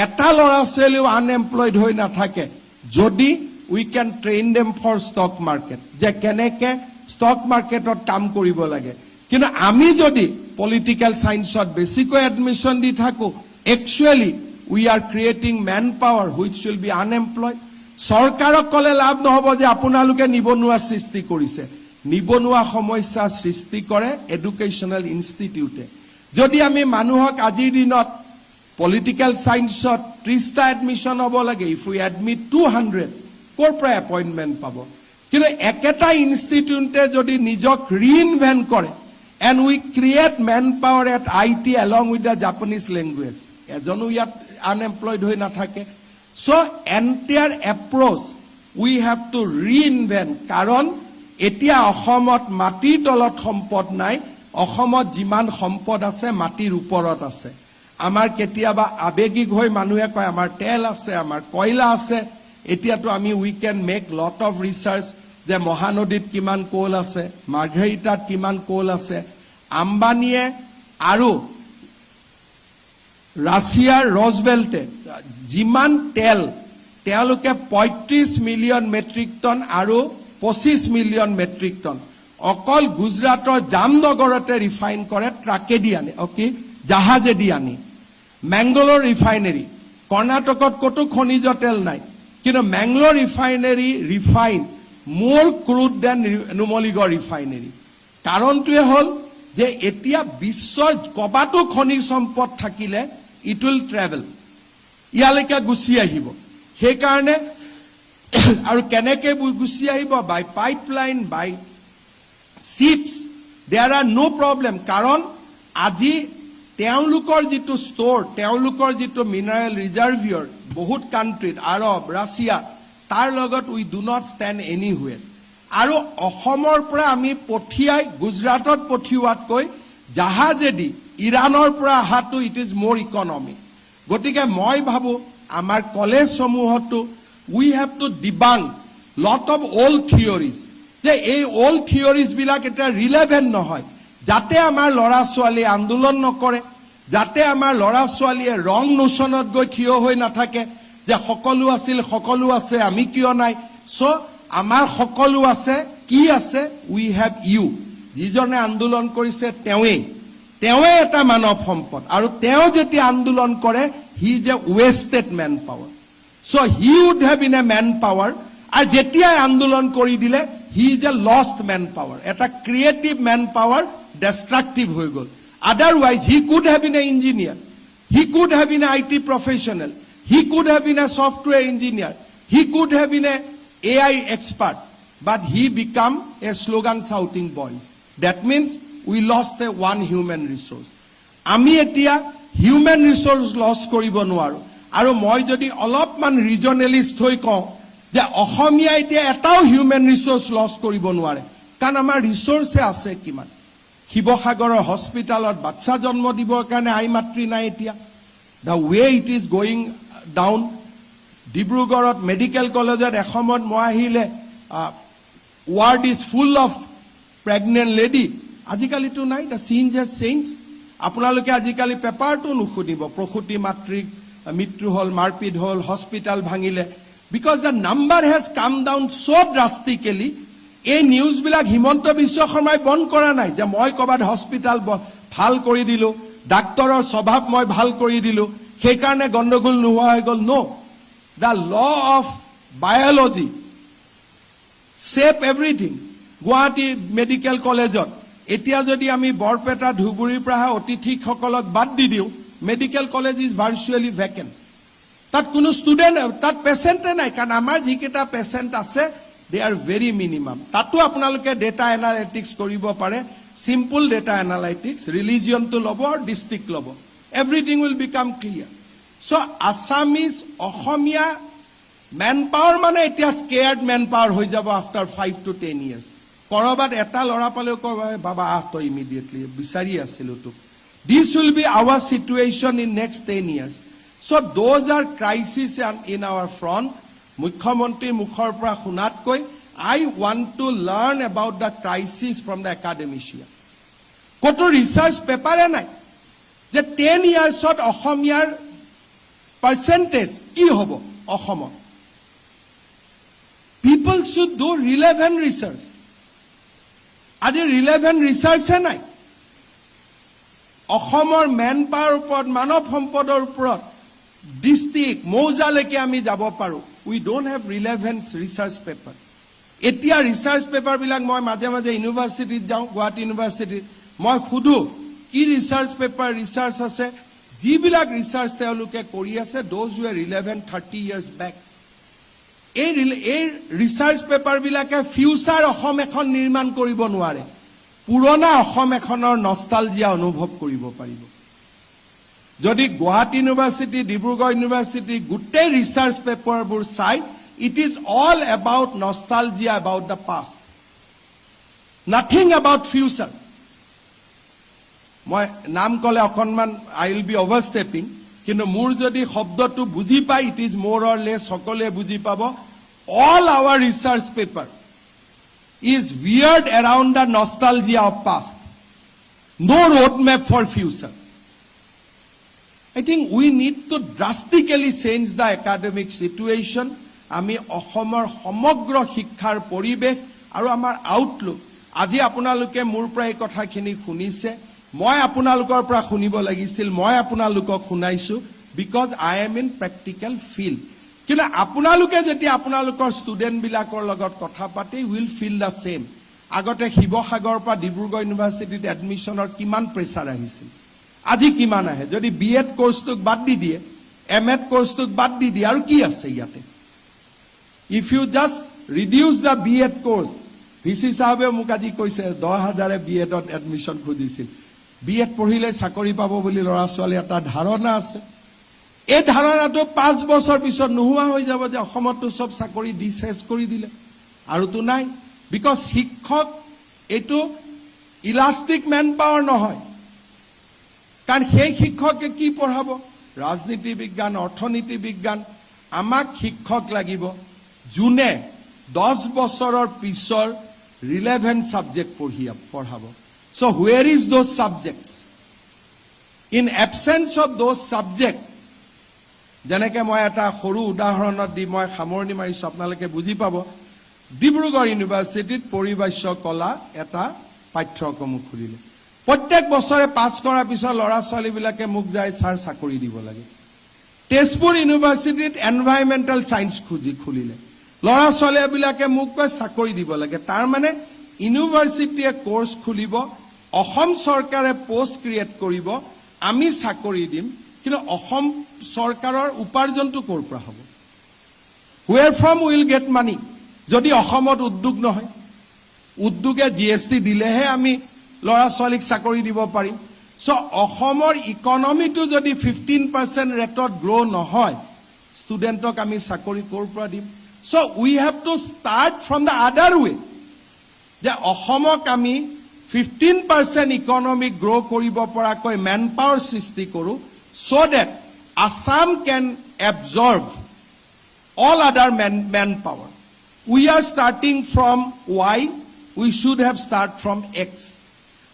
এটা ল'ৰা ছোৱালীও আনএমপ্লয়েড হৈ নাথাকে যদি we can train them for stock market যে কেনেকে stock marketত কাম কৰিব লাগে কিন্তু আমি যদি political science-ত বেছিকৈ এডমিশন দি থাকো actually we are creating manpower which will be unemployed চৰকাৰক কলে লাভ নহব যে আপোনালোকে নিবনুৱা সৃষ্টি কৰিছে নিবনুৱা সমস্যা সৃষ্টি কৰে এডুকেশনাল ইনষ্টিটিউটে যদি আমি মানুহক আজিৰ দিনত পলিটিক্যাল সায়েন্সত 30টা এডমিশন হ'ব লাগে if we admit 200 কৰ পৰা এপইন্টমেন্ট পাব কিন্তু একেটা ইনষ্টিটিউটে যদি নিজক ৰিইনভেন্ট কৰে and we create manpower at IT along with the Japanese language এজনো ইয়াত unemployed হৈ নাথাকে so entire approach we have to reinvent কাৰণ এতিয়া অসমত মাটিৰ তলত সম্পদ নাই অসমত যিমান সম্পদ আছে মাটিৰ ওপৰত আছে আমাৰ কেতিয়াবা আবেগিক হৈ মানুহে কয় আমাৰ তেল আছে আমাৰ কয়লা আছে এতিয়াতো আমি we can make lot of research যে মহানদীত কিমান কোল আছে মাৰ্ঘেৰিটাত কিমান কোল আছে আম্বানিয়ে আৰু ৰাছিয়াৰ ৰজভেল্টে যিমান তেল তেওঁলোকে 35 মিলিয়ন মেট্ৰিক টন আৰু 25 মিলিয়ন মেট্ৰিক টন অকল গুজৰাটৰ জামনগৰতে ৰিফাইন কৰে ট্ৰাকেদি আনে ওকে জাহাজেদি আনি মেংগলোৰ ৰিফাইনাৰী কৰ্ণাটকত কতো খনিজ তেল নাই কিন্তু Mangalore refinery refine more crude than Numaligarh refinery কাৰণটোৱে হ'ল যে এতিয়া বিশ্বৰ কবাটো খনিজ সম্পদ থাকিলে it will travel ইয়ালৈকে গুছি আহিব সেই কাৰণে আৰু কেনেকে গুছি আহিব by pipeline by ships there are no problem কাৰণ আজি তেওঁলোকৰ যেটো ষ্টৰ তেওঁলোকৰ যেটো মিনাৰেল ৰিজাৰ্ভিয়ৰ বহুত কান্ট্ৰিত আৰব ৰাছিয়া তাৰ লগত we do not stand anywhere আৰু অসমৰ পৰা আমি পঠিয়াই গুজৰাটত পঠিওৱাতকৈ জাহাজেদি ইৰানৰ পৰা হাতু it is more economic গতিকে মই ভাবো আমাৰ কলেজ সমূহতো we have to debunk lot of old theories যে এই old theories বিলাক এটা relevant নহয় যাতে আমাৰ লৰা ছোৱালী আন্দোলন নকৰে যাতে আমাৰ লৰা ছোৱালীয়ে ৰং নোশনত গৈ থিয় হৈ নাথাকে যে সকলো আছিল সকলো আছে আমি কিয় নাই সো আমাৰ সকলো আছে কি আছে we have you যিজনে আন্দোলন কৰিছে তেৱে এটা মানৱ সম্পদ আৰু তেও যেতি আন্দোলন কৰে he is a wasted manpower so he would have been a manpower আৰু যেতিয়া আন্দোলন কৰি দিলে he is a lost manpower এটা creative manpower destructive হৈ গল otherwise he could have been an engineer he could have been an IT professional he could have been a software engineer he could have been a AI expert but he become a slogan shouting voice that means we lost a one human resource আমি এতিয়া human resource loss কৰিব নোৱাৰো আৰু মই যদি অলপমান ৰিজনালিষ্ট হৈ কওঁ যে অসমীয়া এতিয়া এটাও হিউম্যান ৰিসোৰ্স লস কৰিব নোৱাৰে কাৰণ আমাৰ ৰিসোৰ্সে আছে কিমান শিৱসাগৰৰ হস্পিটালত বাচ্চা জন্ম দিবৰ কাৰণে আই মাতৃ নাই এতিয়া the way it is going down ডিব্ৰুগড়ত মেডিকেল কলেজত এসমত মই আহিলে ward is full of pregnant lady আজিকালি তো নাই the scene has changed আপোনালোকে আজিকালি পেপাৰটো নুখুনিব প্ৰসূতি মাতৃক মৃত্যু হল মাৰপিট হল হস্পিটাল ভাঙিলে because the number has come down so drastically এই নিউজ বিলাক হিমন্ত বিশ্ব শৰ্মাই বন্ধ কৰা নাই যে মই কবাত হস্পিটাল ভাল কৰি দিলো, ডাক্তৰৰ স্বভাৱ মই ভাল কৰি দিলো, সেই কাৰণে গণ্ডগোল নোহোৱা হৈ গ'ল। No, the law of biology save everything. Guwahati medical কলেজত এতিয়া যদি আমি বৰপেটা ধুবুৰীৰ পৰা অতিথিসকলক বাদ দি দিওঁ, medical college is virtually vacant. তাত কোনো ষ্টুডেণ্ট, তাত পেচেণ্টে নাই, কাৰণ আমাৰ যিকেইটা পেচেণ্ট আছে দে আৰ ভেৰি মিনিমাম। তাতো আপোনালোকে ডেটা এনালাইটিক্স কৰিব পাৰে, চিম্পল ডেটা এনালাইটিক্স, ৰিলিজিয়নটো ল'ব আৰু ডিষ্ট্ৰিক্ট ল'ব, everything will become clear. So' Assamese, Asomiya man power মানে এতিয়া স্কেয়াৰ্ড মেন পাৱাৰ হৈ যাব আফটাৰ 5 to 10 years। কৰবাত এটা ল'ৰা পালেও কব, বাবা আহ তই ইমিডিয়েটলি, বিচাৰি আছিলো তোক। This will be our situation in next 10 years। So those are crises in our front. মুখ্যমন্ত্ৰীৰ মুখৰ পৰা শুনাতকৈ I want to learn about the crisis from the academician. কতো ৰিচাৰ্চ পেপাৰে নাই যে 10 yearsত অসমীয়াৰ পাৰ্চেন্টেজ কি হ'ব অসমত। People should do relevant research. আজি relevant researchে নাই। অসমৰ মেন পাৱাৰ ওপৰত, মানৱ সম্পদৰ ওপৰত ডিষ্ট্ৰিক্ট মৌজালৈকে আমি যাব পাৰো। উই ডোন্ট হেভ ৰিলেভেন্ট ৰিচাৰ্চ পেপাৰ। এতিয়া ৰিচাৰ্চ পেপাৰবিলাক মই মাজে মাজে ইউনিভাৰ্চিটিত যাওঁ, গুৱাহাটী ইউনিভাৰ্চিটিত, মই সুধো কি ৰিচাৰ্চ পেপাৰ ৰিচাৰ্চ আছে। যিবিলাক ৰিচাৰ্চ তেওঁলোকে কৰি আছে, those who are relevant 30 years back. এই ৰিচাৰ্চ পেপাৰবিলাকে ফিউচাৰ অসম এখন নিৰ্মাণ কৰিব নোৱাৰে, পুৰণা অসম এখনৰ নষ্টালজিয়া অনুভৱ কৰিব পাৰিব। যদি গুৱাহাটী ইউনিভাৰ্চিটি, ডিব্ৰুগড় ইউনিভাৰ্চিটি গোটেই ৰিচাৰ্চ পেপাৰবোৰ চাই, it is all about nostalgia about the past, nothing about future. মই নাম ক'লে অকণমান আই উইল বি অভাৰষ্টেপিং, কিন্তু মোৰ যদি শব্দটো বুজি পায়, ইট ইজ মোৰ অৰ লেছ সকলোৱে বুজি পাব। All our research paper is weird around the nostalgia of past, no road map for future. I think we need to drastically change the academic situation. আমি অসমৰ সমগ্ৰ শিক্ষাৰ পৰিৱেশ আৰু আমাৰ আউটলুক, আজি আপোনালোকে মোৰ পৰা এই কথাখিনি শুনিছে, মই আপোনালোকৰ পৰা শুনিব লাগিছিল, মই আপোনালোকক শুনাইছো, because I am in practical field. কিন্তু আপোনালোকে যেতিয়া আপোনালোকৰ ষ্টুডেণ্টবিলাকৰ লগত কথা পাতি, উইল ফিল দ্য ছেম। আগতে শিৱসাগৰৰ পৰা ডিব্ৰুগড় ইউনিভাৰ্চিটিত এডমিশ্যনৰ কিমান প্ৰেছাৰ আহিছিল, আজি কিমান আহে। যদি BEd কোৰ্চটোক বাদ দি দিয়ে, MEd কোৰ্চটোক বাদ দি দিয়ে, আৰু কি আছে ইয়াতে? If you just reduce the BEd course, VC সাহেবে মোক আজি কৈছে 10,000 BEdত এডমিশ্যন খুজিছিল। BEd পঢ়িলে চাকৰি পাব বুলি ল'ৰা ছোৱালী এটা ধাৰণা আছে। এই ধাৰণাটো 5 বছৰ পিছত নোহোৱা হৈ যাব, যে অসমতো চব চাকৰি দি চেছ কৰি দিলে, আৰুতো নাই। বিকজ শিক্ষক এইটো ইলাষ্টিক মেন পাৱাৰ নহয়, কাৰণ সেই শিক্ষকে কি পঢ়াব? ৰাজনীতি বিজ্ঞান, অৰ্থনীতি বিজ্ঞান। আমাক শিক্ষক লাগিব যোনে 10 বছৰৰ পিছৰ ৰিলেভেন্ট ছাবজেক্ট পঢ়াব। So where is those subjects? In absence of those subjects, যেনেকে মই এটা সৰু উদাহৰণত দি মই সামৰণি মাৰিছো, আপোনালোকে বুজি পাব। ডিব্ৰুগড় ইউনিভাৰ্চিটিত পৰিভাষ্য কলা এটা পাঠ্যক্ৰম খুলিলে। প্ৰত্যেক বছৰে পাছ কৰাৰ পিছত ল'ৰা ছোৱালীবিলাকে মোক যায়, ছাৰ চাকৰি দিব লাগে। তেজপুৰ ইউনিভাৰ্চিটিত এনভাইৰনমেণ্টেল ছায়েন্স খুলিলে, ল'ৰা ছোৱালীবিলাকে মোক কয় চাকৰি দিব লাগে। তাৰ মানে ইউনিভাৰ্চিটিয়ে কোৰ্চ খুলিব, অসম চৰকাৰে পোষ্ট ক্ৰিয়েট কৰিব, আমি চাকৰি দিম, কিন্তু অসম চৰকাৰৰ উপাৰ্জনটো ক'ৰ পৰা হ'ব? Where from will get money? যদি অসমত উদ্যোগ নহয়, উদ্যোগে GST দিলেহে আমি ল'ৰা ছোৱালীক চাকৰি দিব পাৰিম। চ' অসমৰ ইকনমিটো যদি 15% ৰেটত গ্ৰ' নহয়, ষ্টুডেণ্টক আমি চাকৰি ক'ৰ পৰা দিম? So' we have to start from the other way, যে অসমক আমি 15% ইকনমিক গ্ৰ' কৰিব পৰাকৈ মেন পাৱাৰ সৃষ্টি কৰোঁ, চ' date Assam can absorb all other manpower. We are starting from Y, we should have started from X.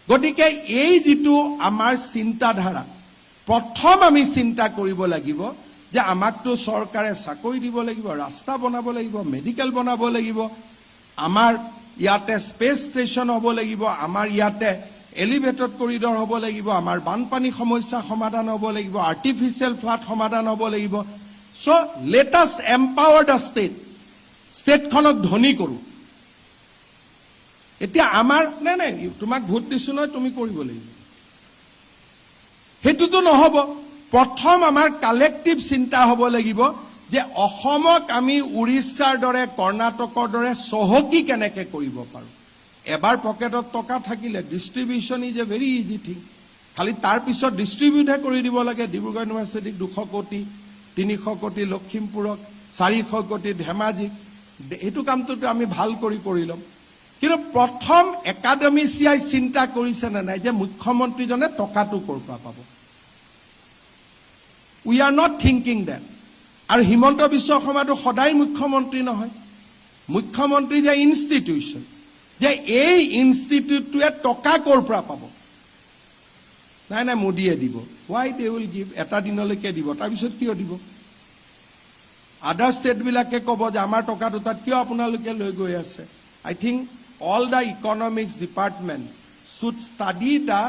গতিকে এই যিটো আমাৰ চিন্তাধাৰা, প্ৰথম আমি চিন্তা কৰিব লাগিব যে আমাকতো চৰকাৰে চাকৰি দিব লাগিব, ৰাস্তা বনাব লাগিব, মেডিকেল বনাব লাগিব, আমাৰ ইয়াতে স্পেচ ষ্টেচন হ'ব লাগিব, আমাৰ ইয়াতে এলিভেটেড কৰিডৰ হ'ব লাগিব, আমাৰ বানপানী সমস্যা সমাধান হ'ব লাগিব, আৰ্টিফিচিয়েল ফ্লাড সমাধান হ'ব লাগিব। So let us empower the state, ষ্টেটখনক ধনী কৰোঁ। এতিয়া আমাৰ নাই তোমাক ভোট দিছো নহয়, তুমি কৰিব লাগিব, সেইটোতো নহ'ব। প্ৰথম আমাৰ কালেক্টিভ চিন্তা হ'ব লাগিব যে অসমক আমি উৰিষ্যাৰ দৰে কৰ্ণাটকৰ দৰে চহকী কেনেকৈ কৰিব পাৰোঁ। এবাৰ পকেটত টকা থাকিলে distribution is a very easy thing, খালি তাৰপিছত ডিষ্ট্ৰিবিউটহে কৰি দিব লাগে। ডিব্ৰুগড় ইউনিভাৰ্চিটিক 200 কোটি, 300 কোটি লখিমপুৰক, 400 কোটি ধেমাজিক, এইটো কামটোতো আমি ভাল কৰি ল'ম। কিন্তু প্ৰথম একাডেমিচিয়াই চিন্তা কৰিছে নে নাই যে মুখ্যমন্ত্ৰীজনে টকাটো ক'ৰ পৰা পাব। We are not thinking that. আৰু হিমন্ত বিশ্ব শৰ্মাটো সদায় মুখ্যমন্ত্ৰী নহয়, মুখ্যমন্ত্ৰী যে ইনষ্টিটিউশ্যন, যে এই ইনষ্টিটিউটটোৱে টকা ক'ৰ পৰা পাব। নাই মোদীয়ে দিব। হোৱাই দে উইল গিভ, এটা দিনলৈকে দিব, তাৰপিছত কিয় দিব। আদাৰ ষ্টেটবিলাকে ক'ব যে আমাৰ টকাটো তাত কিয় আপোনালোকে লৈ গৈ আছে। I think all the economics department should study the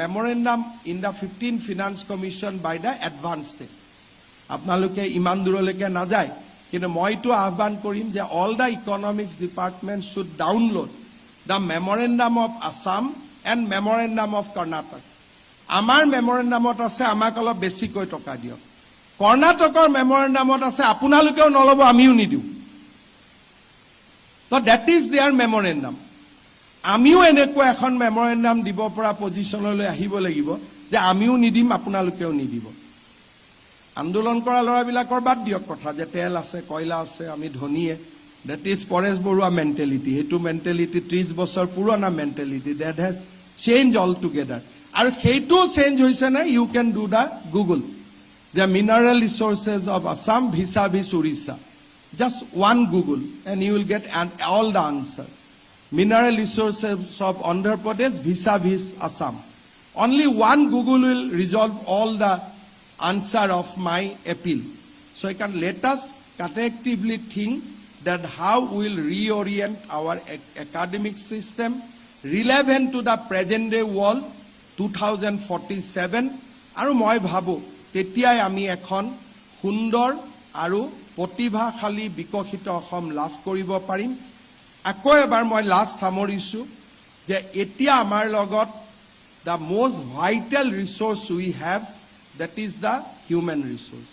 memorandum in the 15th Finance Commission by the advanced state. আপোনালোকে ইমান দূৰলৈকে নাযায়, কিন্তু মইতো আহ্বান কৰিম যে all the economics department should download the memorandum of Assam and memorandum of Karnataka. আমাৰ মেমৰেণ্ডামত আছে আমাক অলপ বেছিকৈ টকা দিয়ক, কৰ্ণাটকৰ মেমৰেণ্ডামত আছে আপোনালোকেও নল'ব আমিও নিদিওঁ। তো ডেট ইজ দেয়াৰ মেমৰেণ্ডাম। আমিও এনেকুৱা এখন মেমৰেণ্ডাম দিব পৰা পজিশ্যনলৈ আহিব লাগিব যে আমিও নিদিম আপোনালোকেও নিদিব। আন্দোলন কৰা ল'ৰাবিলাকৰ বাদ দিয়ক কথা যে তেল আছে কয়লা আছে আমি ধনীয়ে, that is Paresh Barua mentality. সেইটো মেণ্টেলিটি 30 বছৰ পুৰণা mentality, that has change all together. আৰু সেইটো চেঞ্জ হৈছে নে, you can do the Google, the mineral resources of Assam vis Odisha. Just one Google and you will get all the answer. Mineral resources of Andhra Pradesh vis-a-vis Assam. Only one Google will resolve all the answer of my appeal. So I can let us collectively think that how we will reorient our academic system relevant to the present day world 2047. আৰু মই ভাবো তেতিয়াই আমি এখন সুন্দৰ আৰু প্ৰতিভাশালী বিকশিত অসম লাভ কৰিব পাৰিম। আকৌ এবাৰ মই লাষ্ট সামৰিছোঁ যে এতিয়া আমাৰ লগত the most vital resource we have, that is the human resource.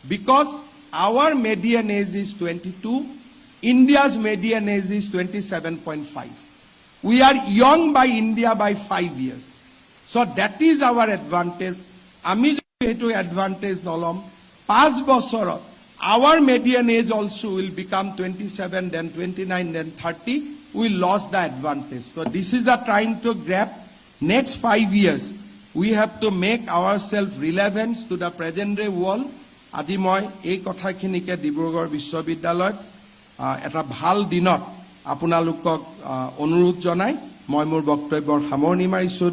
Because our median age is 22, India's median age is 27.5. We are young by India by 5 years. So that is our advantage. আমি যদি এইটো এডভান্টেজ নলম, 5 বছৰত our median age also will become 27, then 29, then 30. We lost the advantage. So this is the time to grab. Next 5 years, we have to make ourselves relevant to the present day world. আজি মই এই কথাখিনিকে ডিব্ৰুগড় বিশ্ববিদ্যালয়ত এটা ভাল দিনত আপোনালোকক অনুৰোধ জনাই মই মোৰ বক্তব্যৰ সামৰণি মাৰিছোঁ।